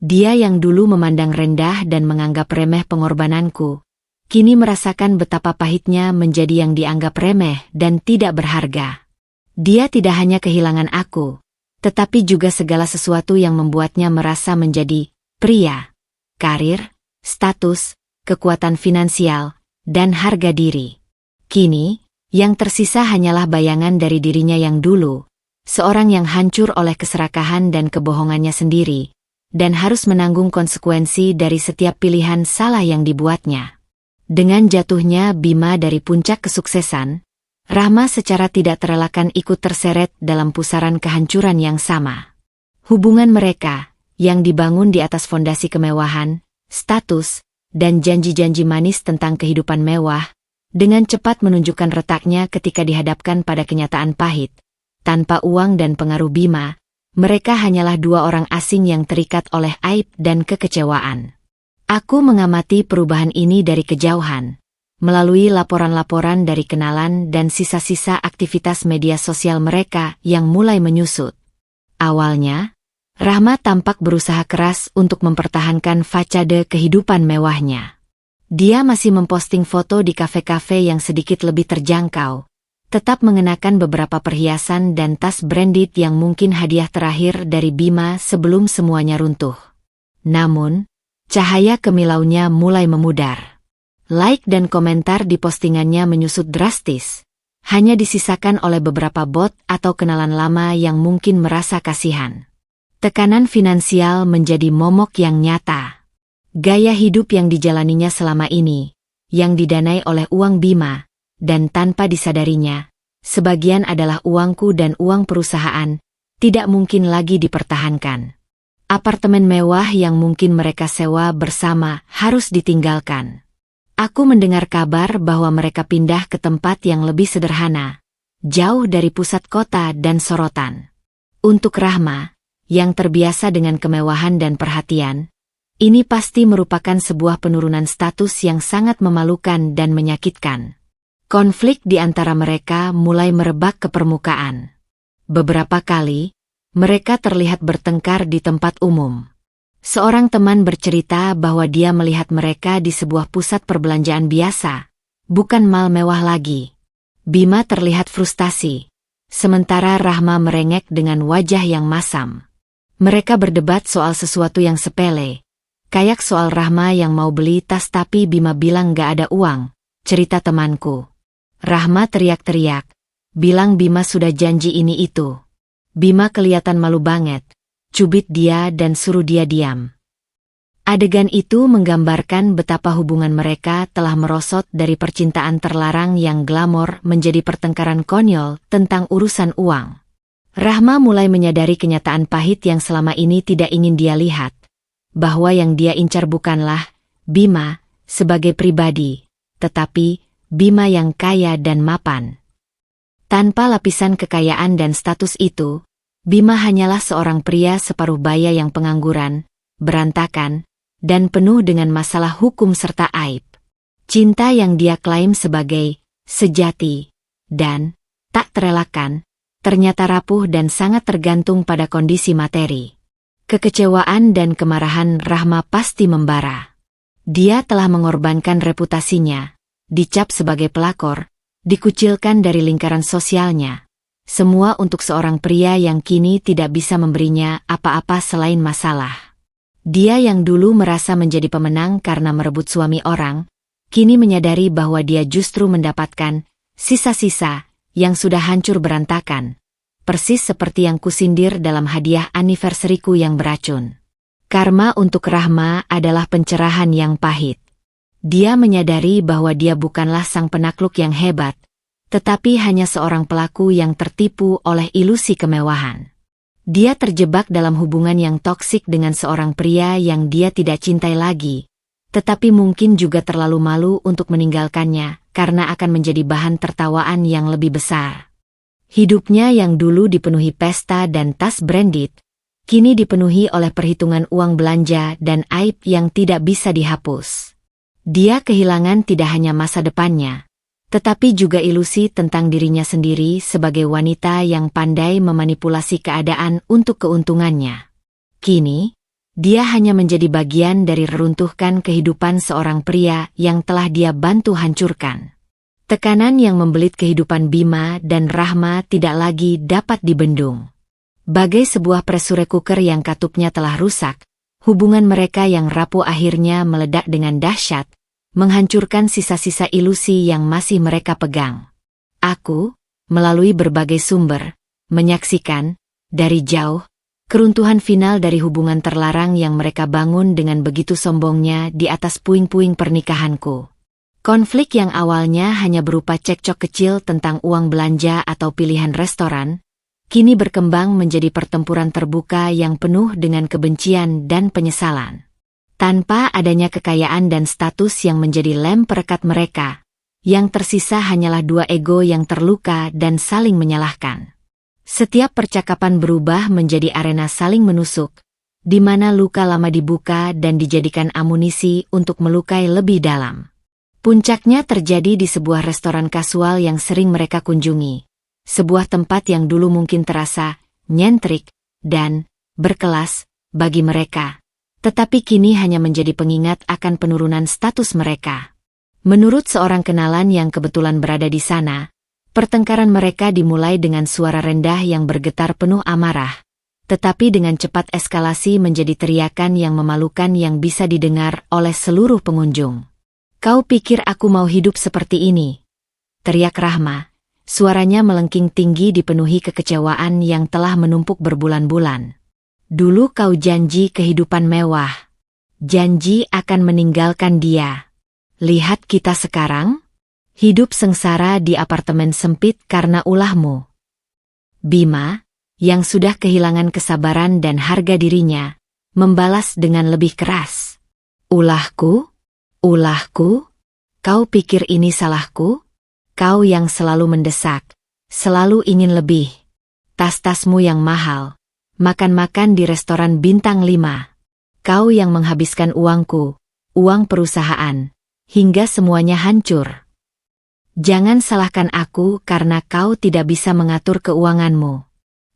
Dia yang dulu memandang rendah dan menganggap remeh pengorbananku, kini merasakan betapa pahitnya menjadi yang dianggap remeh dan tidak berharga. Dia tidak hanya kehilangan aku, tetapi juga segala sesuatu yang membuatnya merasa menjadi pria, karir, status, kekuatan finansial, dan harga diri. Kini, yang tersisa hanyalah bayangan dari dirinya yang dulu, seorang yang hancur oleh keserakahan dan kebohongannya sendiri, dan harus menanggung konsekuensi dari setiap pilihan salah yang dibuatnya. Dengan jatuhnya Bima dari puncak kesuksesan, Rahma secara tidak terelakkan ikut terseret dalam pusaran kehancuran yang sama. Hubungan mereka, yang dibangun di atas fondasi kemewahan, status, dan janji-janji manis tentang kehidupan mewah, dengan cepat menunjukkan retaknya ketika dihadapkan pada kenyataan pahit. Tanpa uang dan pengaruh Bima, mereka hanyalah dua orang asing yang terikat oleh aib dan kekecewaan. Aku mengamati perubahan ini dari kejauhan, melalui laporan-laporan dari kenalan dan sisa-sisa aktivitas media sosial mereka yang mulai menyusut. Awalnya, Rahma tampak berusaha keras untuk mempertahankan fasade kehidupan mewahnya. Dia masih memposting foto di kafe-kafe yang sedikit lebih terjangkau, tetap mengenakan beberapa perhiasan dan tas branded yang mungkin hadiah terakhir dari Bima sebelum semuanya runtuh. Namun, Cahaya kemilaunya mulai memudar. Like dan komentar di postingannya menyusut drastis. Hanya disisakan oleh beberapa bot atau kenalan lama yang mungkin merasa kasihan. Tekanan finansial menjadi momok yang nyata. Gaya hidup yang dijalaninya selama ini, yang didanai oleh uang Bima, dan tanpa disadarinya, sebagian adalah uangku dan uang perusahaan, tidak mungkin lagi dipertahankan. Apartemen mewah yang mungkin mereka sewa bersama harus ditinggalkan. Aku mendengar kabar bahwa mereka pindah ke tempat yang lebih sederhana, jauh dari pusat kota dan sorotan. Untuk Rahma, yang terbiasa dengan kemewahan dan perhatian, ini pasti merupakan sebuah penurunan status yang sangat memalukan dan menyakitkan. Konflik di antara mereka mulai merebak ke permukaan. Beberapa kali, mereka terlihat bertengkar di tempat umum. Seorang teman bercerita bahwa dia melihat mereka di sebuah pusat perbelanjaan biasa, bukan mal mewah lagi. Bima terlihat frustasi, sementara Rahma merengek dengan wajah yang masam. Mereka berdebat soal sesuatu yang sepele, kayak soal Rahma yang mau beli tas tapi Bima bilang gak ada uang, cerita temanku. Rahma teriak-teriak, bilang Bima sudah janji ini itu. Bima kelihatan malu banget. Cubit dia dan suruh dia diam. Adegan itu menggambarkan betapa hubungan mereka telah merosot dari percintaan terlarang yang glamor menjadi pertengkaran konyol tentang urusan uang. Rahma mulai menyadari kenyataan pahit yang selama ini tidak ingin dia lihat, bahwa yang dia incar bukanlah Bima sebagai pribadi, tetapi Bima yang kaya dan mapan. Tanpa lapisan kekayaan dan status itu, Bima hanyalah seorang pria separuh baya yang pengangguran, berantakan, dan penuh dengan masalah hukum serta aib. Cinta yang dia klaim sebagai sejati dan tak terelakkan, ternyata rapuh dan sangat tergantung pada kondisi materi. Kekecewaan dan kemarahan Rahma pasti membara. Dia telah mengorbankan reputasinya, dicap sebagai pelakor, dikucilkan dari lingkaran sosialnya. Semua untuk seorang pria yang kini tidak bisa memberinya apa-apa selain masalah. Dia yang dulu merasa menjadi pemenang karena merebut suami orang, kini menyadari bahwa dia justru mendapatkan sisa-sisa yang sudah hancur berantakan. Persis seperti yang kusindir dalam hadiah anniversary-ku yang beracun. Karma untuk Rahma adalah pencerahan yang pahit. Dia menyadari bahwa dia bukanlah sang penakluk yang hebat, tetapi hanya seorang pelaku yang tertipu oleh ilusi kemewahan. Dia terjebak dalam hubungan yang toksik dengan seorang pria yang dia tidak cintai lagi, tetapi mungkin juga terlalu malu untuk meninggalkannya karena akan menjadi bahan tertawaan yang lebih besar. Hidupnya yang dulu dipenuhi pesta dan tas branded, kini dipenuhi oleh perhitungan uang belanja dan aib yang tidak bisa dihapus. Dia kehilangan tidak hanya masa depannya, tetapi juga ilusi tentang dirinya sendiri sebagai wanita yang pandai memanipulasi keadaan untuk keuntungannya. Kini, dia hanya menjadi bagian dari reruntuhkan kehidupan seorang pria yang telah dia bantu hancurkan. Tekanan yang membelit kehidupan Bima dan Rahma tidak lagi dapat dibendung. Bagai sebuah pressure cooker yang katupnya telah rusak, hubungan mereka yang rapuh akhirnya meledak dengan dahsyat, menghancurkan sisa-sisa ilusi yang masih mereka pegang. Aku, melalui berbagai sumber, menyaksikan, dari jauh, keruntuhan final dari hubungan terlarang yang mereka bangun dengan begitu sombongnya di atas puing-puing pernikahanku. Konflik yang awalnya hanya berupa cekcok kecil tentang uang belanja atau pilihan restoran, kini berkembang menjadi pertempuran terbuka yang penuh dengan kebencian dan penyesalan. Tanpa adanya kekayaan dan status yang menjadi lem perekat mereka, yang tersisa hanyalah dua ego yang terluka dan saling menyalahkan. Setiap percakapan berubah menjadi arena saling menusuk, di mana luka lama dibuka dan dijadikan amunisi untuk melukai lebih dalam. Puncaknya terjadi di sebuah restoran kasual yang sering mereka kunjungi, sebuah tempat yang dulu mungkin terasa nyentrik dan berkelas bagi mereka, tetapi kini hanya menjadi pengingat akan penurunan status mereka. Menurut seorang kenalan yang kebetulan berada di sana, pertengkaran mereka dimulai dengan suara rendah yang bergetar penuh amarah, tetapi dengan cepat eskalasi menjadi teriakan yang memalukan yang bisa didengar oleh seluruh pengunjung. "Kau pikir aku mau hidup seperti ini?" teriak Rahma. Suaranya melengking tinggi dipenuhi kekecewaan yang telah menumpuk berbulan-bulan. "Dulu kau janji kehidupan mewah. Janji akan meninggalkan dia. Lihat kita sekarang. Hidup sengsara di apartemen sempit karena ulahmu." Bima, yang sudah kehilangan kesabaran dan harga dirinya, membalas dengan lebih keras. "Ulahku? Ulahku? Kau pikir ini salahku? Kau yang selalu mendesak, selalu ingin lebih. Tas-tasmu yang mahal, makan-makan di restoran bintang 5. Kau yang menghabiskan uangku, uang perusahaan, hingga semuanya hancur. Jangan salahkan aku karena kau tidak bisa mengatur keuanganmu.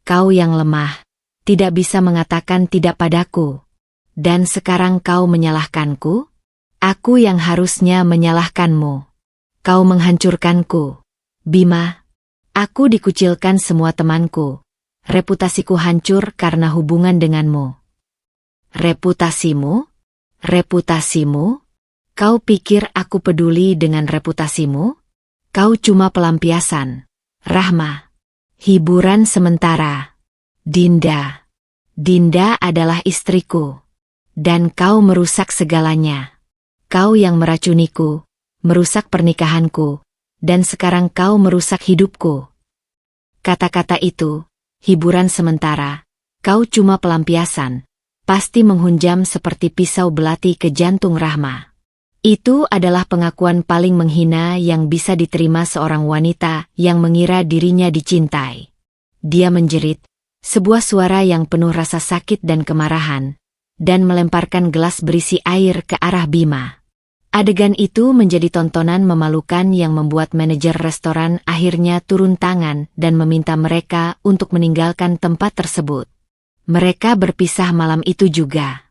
Kau yang lemah, tidak bisa mengatakan tidak padaku. Dan sekarang kau menyalahkanku? Aku yang harusnya menyalahkanmu. Kau menghancurkanku, Bima. Aku dikucilkan semua temanku. Reputasiku hancur karena hubungan denganmu." "Reputasimu? Reputasimu? Kau pikir aku peduli dengan reputasimu? Kau cuma pelampiasan, Rahma. Hiburan sementara. Dinda. Dinda adalah istriku. Dan kau merusak segalanya. Kau yang meracuniku, merusak pernikahanku, dan sekarang kau merusak hidupku." Kata-kata itu, hiburan sementara, kau cuma pelampiasan, pasti menghunjam seperti pisau belati ke jantung Rahma. Itu adalah pengakuan paling menghina yang bisa diterima seorang wanita yang mengira dirinya dicintai. Dia menjerit, sebuah suara yang penuh rasa sakit dan kemarahan, dan melemparkan gelas berisi air ke arah Bima. Adegan itu menjadi tontonan memalukan yang membuat manajer restoran akhirnya turun tangan dan meminta mereka untuk meninggalkan tempat tersebut. Mereka berpisah malam itu juga.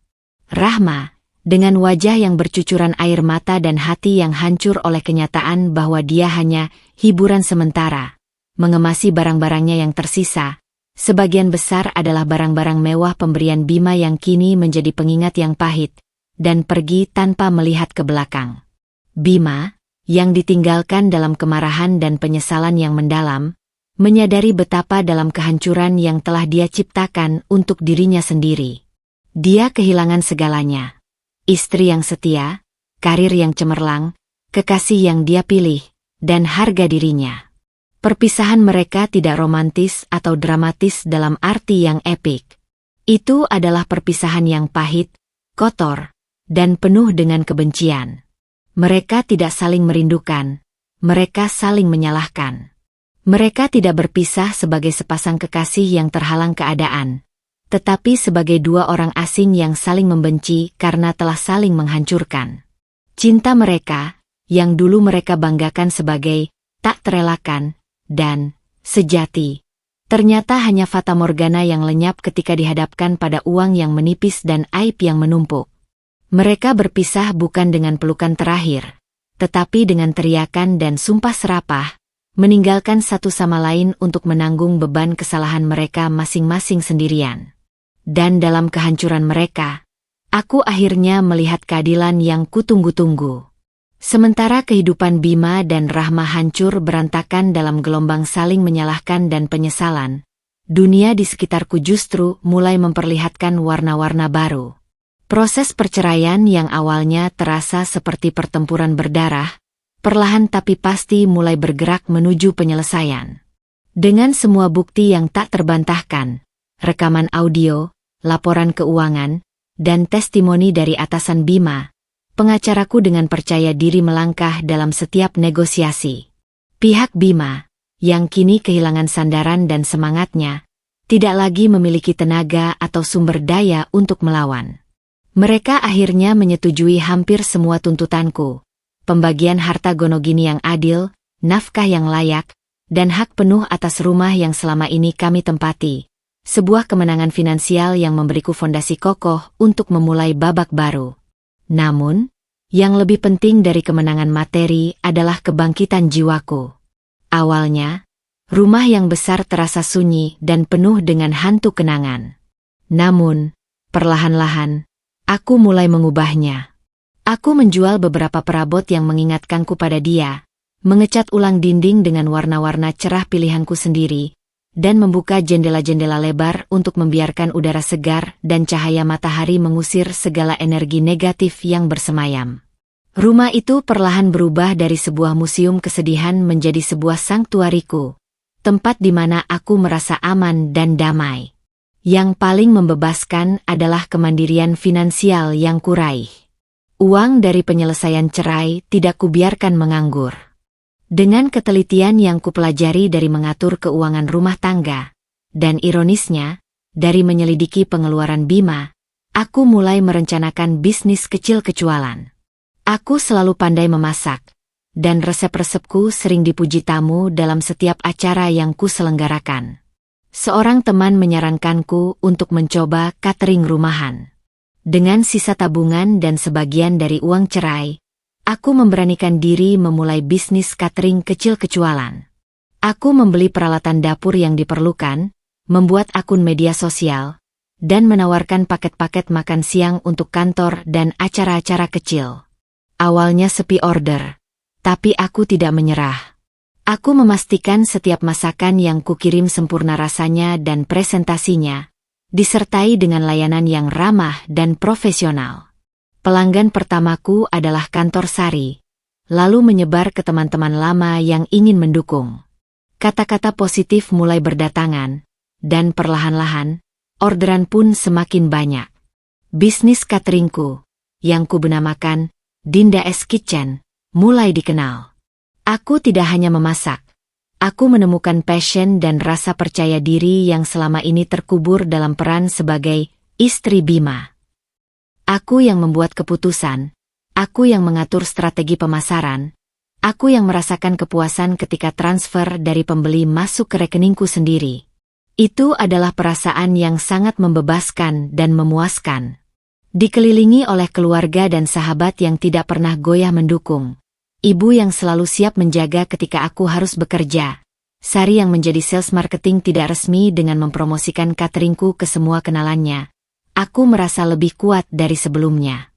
Rahma, dengan wajah yang bercucuran air mata dan hati yang hancur oleh kenyataan bahwa dia hanya hiburan sementara, mengemasi barang-barangnya yang tersisa. Sebagian besar adalah barang-barang mewah pemberian Bima yang kini menjadi pengingat yang pahit, dan pergi tanpa melihat ke belakang. Bima, yang ditinggalkan dalam kemarahan dan penyesalan yang mendalam, menyadari betapa dalam kehancuran yang telah dia ciptakan untuk dirinya sendiri. Dia kehilangan segalanya. Istri yang setia, karir yang cemerlang, kekasih yang dia pilih, dan harga dirinya. Perpisahan mereka tidak romantis atau dramatis dalam arti yang epik. Itu adalah perpisahan yang pahit, kotor, dan penuh dengan kebencian. Mereka tidak saling merindukan, mereka saling menyalahkan. Mereka tidak berpisah sebagai sepasang kekasih yang terhalang keadaan, tetapi sebagai dua orang asing yang saling membenci karena telah saling menghancurkan. Cinta mereka, yang dulu mereka banggakan sebagai tak terelakkan dan sejati, ternyata hanya fata morgana yang lenyap ketika dihadapkan pada uang yang menipis dan aib yang menumpuk. Mereka berpisah bukan dengan pelukan terakhir, tetapi dengan teriakan dan sumpah serapah, meninggalkan satu sama lain untuk menanggung beban kesalahan mereka masing-masing sendirian. Dan dalam kehancuran mereka, aku akhirnya melihat keadilan yang kutunggu-tunggu. Sementara kehidupan Bima dan Rahma hancur berantakan dalam gelombang saling menyalahkan dan penyesalan, dunia di sekitarku justru mulai memperlihatkan warna-warna baru. Proses perceraian yang awalnya terasa seperti pertempuran berdarah, perlahan tapi pasti mulai bergerak menuju penyelesaian. Dengan semua bukti yang tak terbantahkan, rekaman audio, laporan keuangan, dan testimoni dari atasan Bima, pengacaraku dengan percaya diri melangkah dalam setiap negosiasi. Pihak Bima, yang kini kehilangan sandaran dan semangatnya, tidak lagi memiliki tenaga atau sumber daya untuk melawan. Mereka akhirnya menyetujui hampir semua tuntutanku. Pembagian harta gonogini yang adil, nafkah yang layak, dan hak penuh atas rumah yang selama ini kami tempati. Sebuah kemenangan finansial yang memberiku fondasi kokoh untuk memulai babak baru. Namun, yang lebih penting dari kemenangan materi adalah kebangkitan jiwaku. Awalnya, rumah yang besar terasa sunyi dan penuh dengan hantu kenangan. Namun, perlahan-lahan, aku mulai mengubahnya. Aku menjual beberapa perabot yang mengingatkanku pada dia, mengecat ulang dinding dengan warna-warna cerah pilihanku sendiri, dan membuka jendela-jendela lebar untuk membiarkan udara segar dan cahaya matahari mengusir segala energi negatif yang bersemayam. Rumah itu perlahan berubah dari sebuah museum kesedihan menjadi sebuah sanktuariku, tempat di mana aku merasa aman dan damai. Yang paling membebaskan adalah kemandirian finansial yang kuraih. Uang dari penyelesaian cerai tidak kubiarkan menganggur. Dengan ketelitian yang kupelajari dari mengatur keuangan rumah tangga, dan ironisnya, dari menyelidiki pengeluaran Bima, aku mulai merencanakan bisnis kecil-kecualan. Aku selalu pandai memasak, dan resep-resepku sering dipuji tamu dalam setiap acara yang kuselenggarakan. Seorang teman menyarankanku untuk mencoba catering rumahan. Dengan sisa tabungan dan sebagian dari uang cerai, aku memberanikan diri memulai bisnis catering kecil-kecualan. Aku membeli peralatan dapur yang diperlukan, membuat akun media sosial, dan menawarkan paket-paket makan siang untuk kantor dan acara-acara kecil. Awalnya sepi order, tapi aku tidak menyerah. Aku memastikan setiap masakan yang kukirim sempurna rasanya dan presentasinya, disertai dengan layanan yang ramah dan profesional. Pelanggan pertamaku adalah kantor Sari, lalu menyebar ke teman-teman lama yang ingin mendukung. Kata-kata positif mulai berdatangan, dan perlahan-lahan, orderan pun semakin banyak. Bisnis cateringku, yang kubenamakan Dinda's Kitchen, mulai dikenal. Aku tidak hanya memasak. Aku menemukan passion dan rasa percaya diri yang selama ini terkubur dalam peran sebagai istri Bima. Aku yang membuat keputusan, aku yang mengatur strategi pemasaran, aku yang merasakan kepuasan ketika transfer dari pembeli masuk ke rekeningku sendiri. Itu adalah perasaan yang sangat membebaskan dan memuaskan. Dikelilingi oleh keluarga dan sahabat yang tidak pernah goyah mendukung. Ibu yang selalu siap menjaga ketika aku harus bekerja. Sari yang menjadi sales marketing tidak resmi dengan mempromosikan cateringku ke semua kenalannya. Aku merasa lebih kuat dari sebelumnya.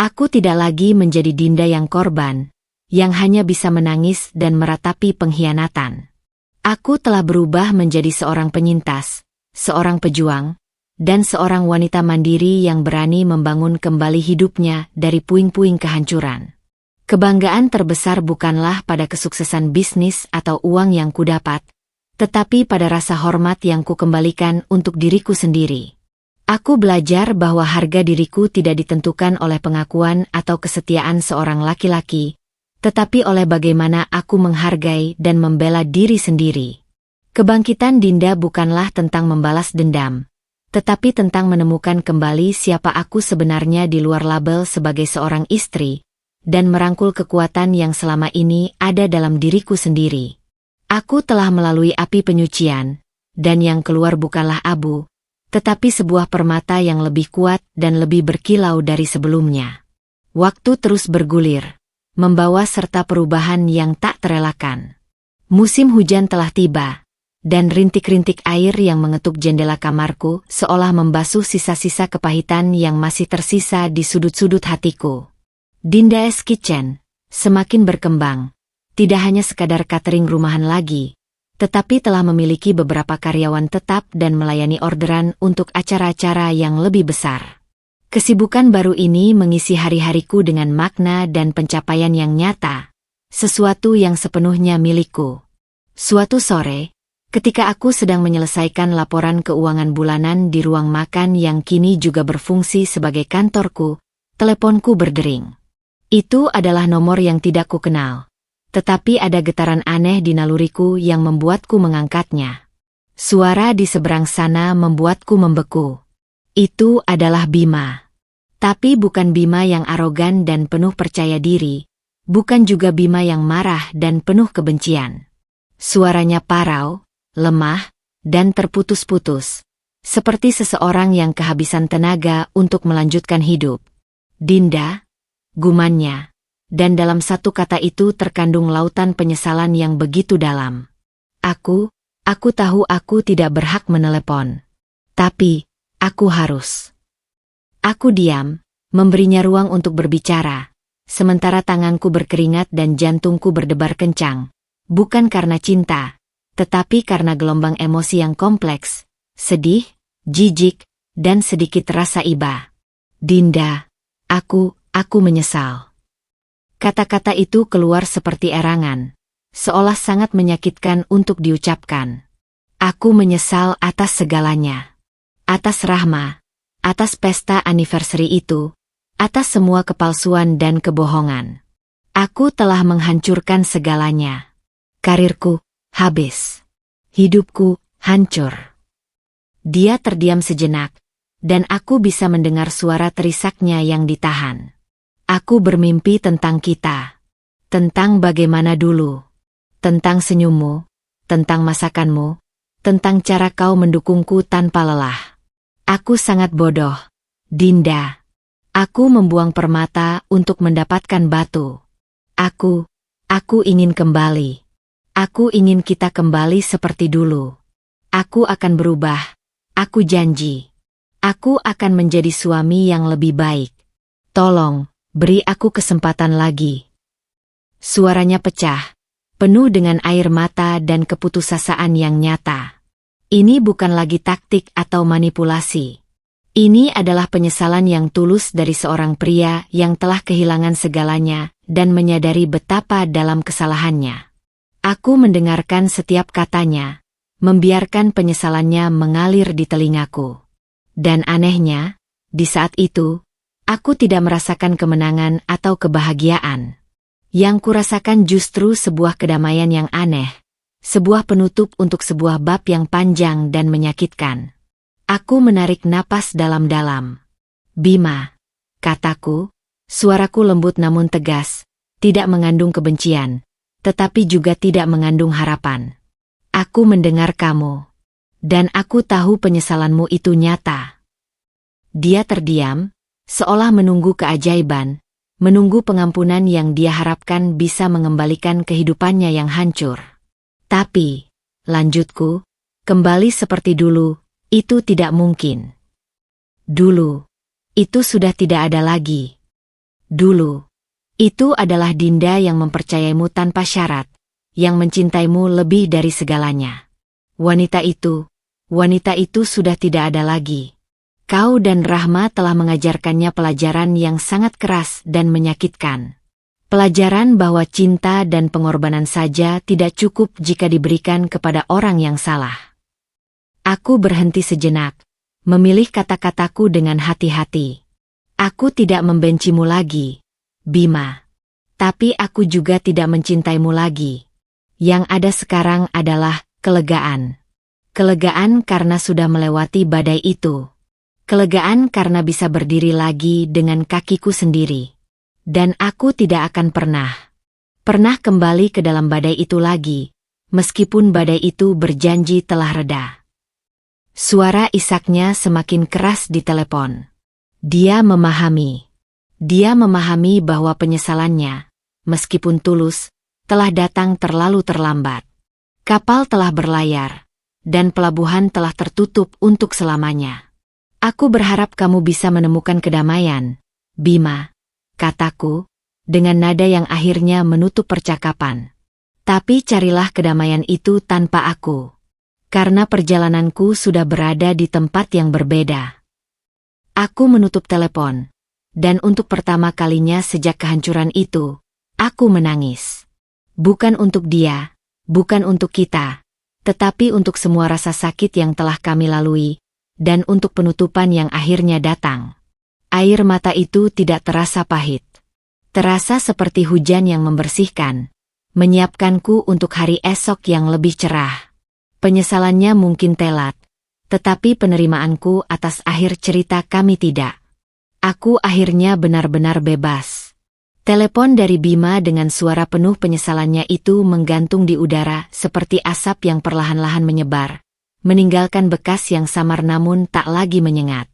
Aku tidak lagi menjadi Dinda yang korban, yang hanya bisa menangis dan meratapi pengkhianatan. Aku telah berubah menjadi seorang penyintas, seorang pejuang, dan seorang wanita mandiri yang berani membangun kembali hidupnya dari puing-puing kehancuran. Kebanggaan terbesar bukanlah pada kesuksesan bisnis atau uang yang kudapat, tetapi pada rasa hormat yang kukembalikan untuk diriku sendiri. Aku belajar bahwa harga diriku tidak ditentukan oleh pengakuan atau kesetiaan seorang laki-laki, tetapi oleh bagaimana aku menghargai dan membela diri sendiri. Kebangkitan Dinda bukanlah tentang membalas dendam, tetapi tentang menemukan kembali siapa aku sebenarnya di luar label sebagai seorang istri, dan merangkul kekuatan yang selama ini ada dalam diriku sendiri. Aku telah melalui api penyucian, dan yang keluar bukanlah abu, tetapi sebuah permata yang lebih kuat dan lebih berkilau dari sebelumnya. Waktu terus bergulir, membawa serta perubahan yang tak terelakkan. Musim hujan telah tiba, dan rintik-rintik air yang mengetuk jendela kamarku seolah membasuh sisa-sisa kepahitan yang masih tersisa di sudut-sudut hatiku. Dinda's Kitchen semakin berkembang, tidak hanya sekadar catering rumahan lagi, tetapi telah memiliki beberapa karyawan tetap dan melayani orderan untuk acara-acara yang lebih besar. Kesibukan baru ini mengisi hari-hariku dengan makna dan pencapaian yang nyata, sesuatu yang sepenuhnya milikku. Suatu sore, ketika aku sedang menyelesaikan laporan keuangan bulanan di ruang makan yang kini juga berfungsi sebagai kantorku, teleponku berdering. Itu adalah nomor yang tidak kukenal, tetapi ada getaran aneh di naluriku yang membuatku mengangkatnya. Suara di seberang sana membuatku membeku. Itu adalah Bima. Tapi bukan Bima yang arogan dan penuh percaya diri, bukan juga Bima yang marah dan penuh kebencian. Suaranya parau, lemah, dan terputus-putus, seperti seseorang yang kehabisan tenaga untuk melanjutkan hidup. Dinda, gumannya, dan dalam satu kata itu terkandung lautan penyesalan yang begitu dalam. Aku tahu aku tidak berhak menelepon. Tapi, Aku harus. Aku diam, memberinya ruang untuk berbicara, sementara tanganku berkeringat dan jantungku berdebar kencang. Bukan karena cinta, tetapi karena gelombang emosi yang kompleks, sedih, jijik, dan sedikit rasa iba. Dinda, aku menyesal. Kata-kata itu keluar seperti erangan, seolah sangat menyakitkan untuk diucapkan. Aku menyesal atas segalanya. Atas Rahma, atas pesta anniversary itu, atas semua kepalsuan dan kebohongan. Aku telah menghancurkan segalanya. Karirku habis. Hidupku hancur. Dia terdiam sejenak, dan aku bisa mendengar suara terisaknya yang ditahan. Aku bermimpi tentang kita. Tentang bagaimana dulu. Tentang senyummu, tentang masakanmu, tentang cara kau mendukungku tanpa lelah. Aku sangat bodoh, Dinda. Aku membuang permata untuk mendapatkan batu. Aku ingin kembali. Aku ingin kita kembali seperti dulu. Aku akan berubah. Aku janji. Aku akan menjadi suami yang lebih baik. Tolong, beri aku kesempatan lagi. Suaranya pecah, penuh dengan air mata dan keputusasaan yang nyata. Ini bukan lagi taktik atau manipulasi. Ini adalah penyesalan yang tulus dari seorang pria yang telah kehilangan segalanya dan menyadari betapa dalam kesalahannya. Aku mendengarkan setiap katanya, membiarkan penyesalannya mengalir di telingaku. Dan anehnya, di saat itu, aku tidak merasakan kemenangan atau kebahagiaan. Yang kurasakan justru sebuah kedamaian yang aneh. Sebuah penutup untuk sebuah bab yang panjang dan menyakitkan. Aku menarik napas dalam-dalam. Bima, kataku, suaraku lembut namun tegas, tidak mengandung kebencian, tetapi juga tidak mengandung harapan. Aku mendengar kamu, dan aku tahu penyesalanmu itu nyata. Dia terdiam, seolah menunggu keajaiban, menunggu pengampunan yang dia harapkan bisa mengembalikan kehidupannya yang hancur. Tapi, lanjutku, kembali seperti dulu, itu tidak mungkin. Dulu, itu sudah tidak ada lagi. Dulu, itu adalah Dinda yang mempercayaimu tanpa syarat, yang mencintaimu lebih dari segalanya. Wanita itu sudah tidak ada lagi. Kau dan Rahma telah mengajarkannya pelajaran yang sangat keras dan menyakitkan. Pelajaran bahwa cinta dan pengorbanan saja tidak cukup jika diberikan kepada orang yang salah. Aku berhenti sejenak, memilih kata-kataku dengan hati-hati. Aku tidak membencimu lagi, Bima. Tapi aku juga tidak mencintaimu lagi. Yang ada sekarang adalah kelegaan. Kelegaan karena sudah melewati badai itu. Kelegaan karena bisa berdiri lagi dengan kakiku sendiri. Dan aku tidak akan pernah kembali ke dalam badai itu lagi, meskipun badai itu berjanji telah reda. Suara isaknya semakin keras di telepon. Dia memahami bahwa penyesalannya, meskipun tulus, telah datang terlalu terlambat. Kapal telah berlayar, dan pelabuhan telah tertutup untuk selamanya. Aku berharap kamu bisa menemukan kedamaian, Bima. Kataku, dengan nada yang akhirnya menutup percakapan. Tapi carilah kedamaian itu tanpa aku. Karena perjalananku sudah berada di tempat yang berbeda. Aku menutup telepon. Dan untuk pertama kalinya sejak kehancuran itu, aku menangis. Bukan untuk dia, bukan untuk kita, tetapi untuk semua rasa sakit yang telah kami lalui, dan untuk penutupan yang akhirnya datang. Air mata itu tidak terasa pahit. Terasa seperti hujan yang membersihkan, menyiapkanku untuk hari esok yang lebih cerah. Penyesalannya mungkin telat, tetapi penerimaanku atas akhir cerita kami tidak. Aku akhirnya benar-benar bebas. Telepon dari Bima dengan suara penuh penyesalannya itu menggantung di udara seperti asap yang perlahan-lahan menyebar, meninggalkan bekas yang samar namun tak lagi menyengat.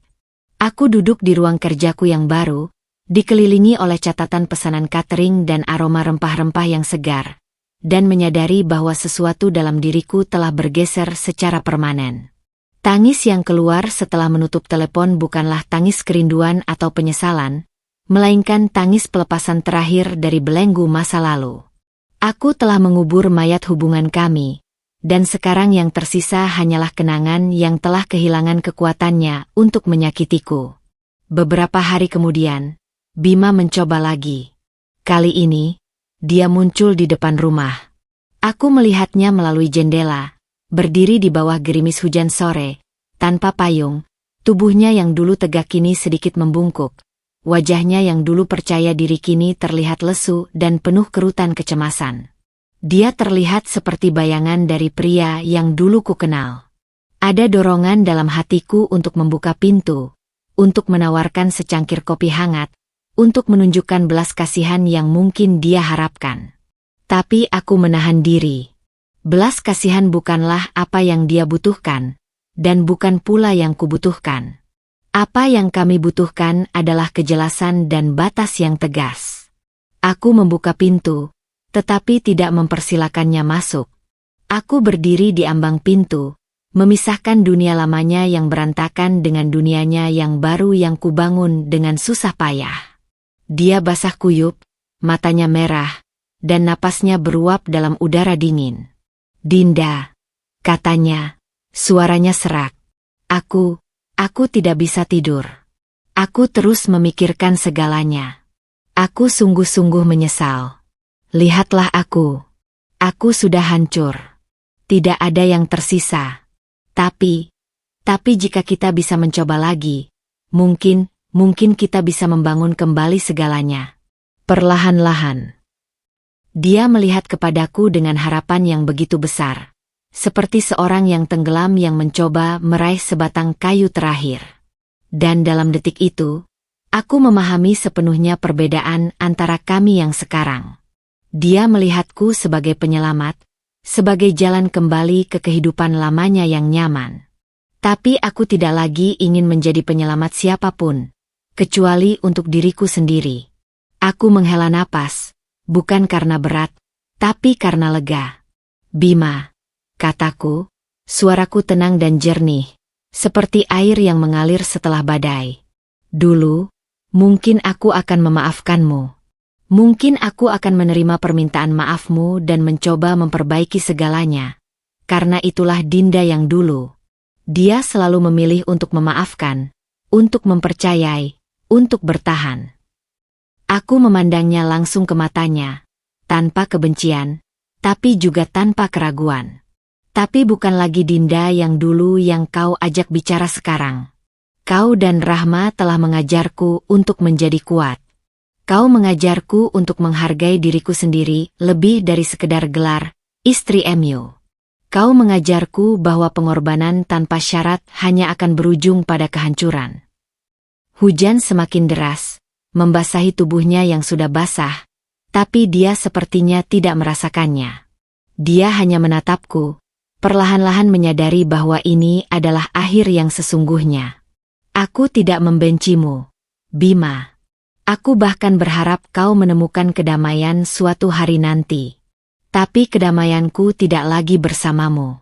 Aku duduk di ruang kerjaku yang baru, dikelilingi oleh catatan pesanan catering dan aroma rempah-rempah yang segar, dan menyadari bahwa sesuatu dalam diriku telah bergeser secara permanen. Tangis yang keluar setelah menutup telepon bukanlah tangis kerinduan atau penyesalan, melainkan tangis pelepasan terakhir dari belenggu masa lalu. Aku telah mengubur mayat hubungan kami, dan sekarang yang tersisa hanyalah kenangan yang telah kehilangan kekuatannya untuk menyakitiku. Beberapa hari kemudian, Bima mencoba lagi. Kali ini, dia muncul di depan rumah. Aku melihatnya melalui jendela, berdiri di bawah gerimis hujan sore, tanpa payung, tubuhnya yang dulu tegak kini sedikit membungkuk. Wajahnya yang dulu percaya diri kini terlihat lesu dan penuh kerutan kecemasan. Dia terlihat seperti bayangan dari pria yang dulu kukenal. Ada dorongan dalam hatiku untuk membuka pintu, untuk menawarkan secangkir kopi hangat, untuk menunjukkan belas kasihan yang mungkin dia harapkan. Tapi aku menahan diri. Belas kasihan bukanlah apa yang dia butuhkan, dan bukan pula yang kubutuhkan. Apa yang kami butuhkan adalah kejelasan dan batas yang tegas. Aku membuka pintu, tetapi tidak mempersilakannya masuk. Aku berdiri di ambang pintu, memisahkan dunia lamanya yang berantakan dengan dunianya yang baru yang kubangun dengan susah payah. Dia basah kuyup, matanya merah, dan napasnya beruap dalam udara dingin. Dinda, katanya, suaranya serak. Aku tidak bisa tidur. Aku terus memikirkan segalanya. Aku sungguh-sungguh menyesal. Lihatlah aku. Aku sudah hancur. Tidak ada yang tersisa. Tapi jika kita bisa mencoba lagi, mungkin kita bisa membangun kembali segalanya. Perlahan-lahan. Dia melihat kepadaku dengan harapan yang begitu besar. Seperti seorang yang tenggelam yang mencoba meraih sebatang kayu terakhir. Dan dalam detik itu, aku memahami sepenuhnya perbedaan antara kami yang sekarang. Dia melihatku sebagai penyelamat, sebagai jalan kembali ke kehidupan lamanya yang nyaman. Tapi aku tidak lagi ingin menjadi penyelamat siapapun, kecuali untuk diriku sendiri. Aku menghela napas, bukan karena berat, tapi karena lega. Bima, kataku, suaraku tenang dan jernih, seperti air yang mengalir setelah badai. Dulu, mungkin aku akan memaafkanmu. Mungkin aku akan menerima permintaan maafmu dan mencoba memperbaiki segalanya. Karena itulah Dinda yang dulu. Dia selalu memilih untuk memaafkan, untuk mempercayai, untuk bertahan. Aku memandangnya langsung ke matanya, tanpa kebencian, tapi juga tanpa keraguan. Tapi bukan lagi Dinda yang dulu yang kau ajak bicara sekarang. Kau dan Rahma telah mengajarku untuk menjadi kuat. Kau mengajarku untuk menghargai diriku sendiri lebih dari sekedar gelar, istri MU. Kau mengajarku bahwa pengorbanan tanpa syarat hanya akan berujung pada kehancuran. Hujan semakin deras, membasahi tubuhnya yang sudah basah, tapi dia sepertinya tidak merasakannya. Dia hanya menatapku, perlahan-lahan menyadari bahwa ini adalah akhir yang sesungguhnya. Aku tidak membencimu, Bima. Aku bahkan berharap kau menemukan kedamaian suatu hari nanti. Tapi kedamaianku tidak lagi bersamamu.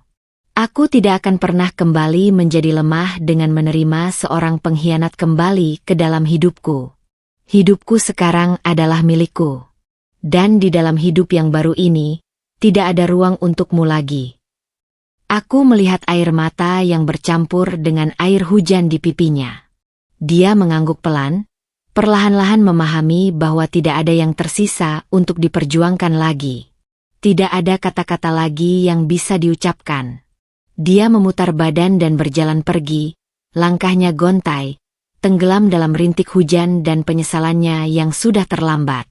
Aku tidak akan pernah kembali menjadi lemah dengan menerima seorang pengkhianat kembali ke dalam hidupku. Hidupku sekarang adalah milikku. Dan di dalam hidup yang baru ini, tidak ada ruang untukmu lagi. Aku melihat air mata yang bercampur dengan air hujan di pipinya. Dia mengangguk pelan, perlahan-lahan memahami bahwa tidak ada yang tersisa untuk diperjuangkan lagi. Tidak ada kata-kata lagi yang bisa diucapkan. Dia memutar badan dan berjalan pergi, langkahnya gontai, tenggelam dalam rintik hujan dan penyesalannya yang sudah terlambat.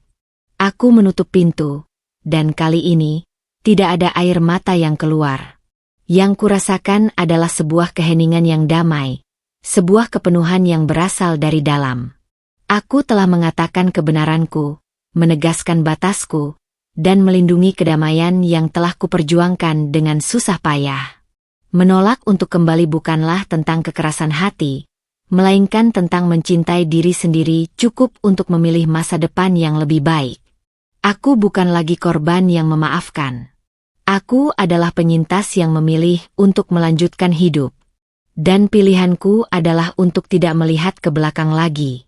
Aku menutup pintu, dan kali ini, tidak ada air mata yang keluar. Yang kurasakan adalah sebuah keheningan yang damai, sebuah kepenuhan yang berasal dari dalam. Aku telah mengatakan kebenaranku, menegaskan batasku, dan melindungi kedamaian yang telah kuperjuangkan dengan susah payah. Menolak untuk kembali bukanlah tentang kekerasan hati, melainkan tentang mencintai diri sendiri cukup untuk memilih masa depan yang lebih baik. Aku bukan lagi korban yang memaafkan. Aku adalah penyintas yang memilih untuk melanjutkan hidup. Dan pilihanku adalah untuk tidak melihat ke belakang lagi.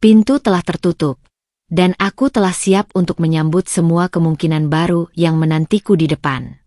Pintu telah tertutup, dan aku telah siap untuk menyambut semua kemungkinan baru yang menantiku di depan.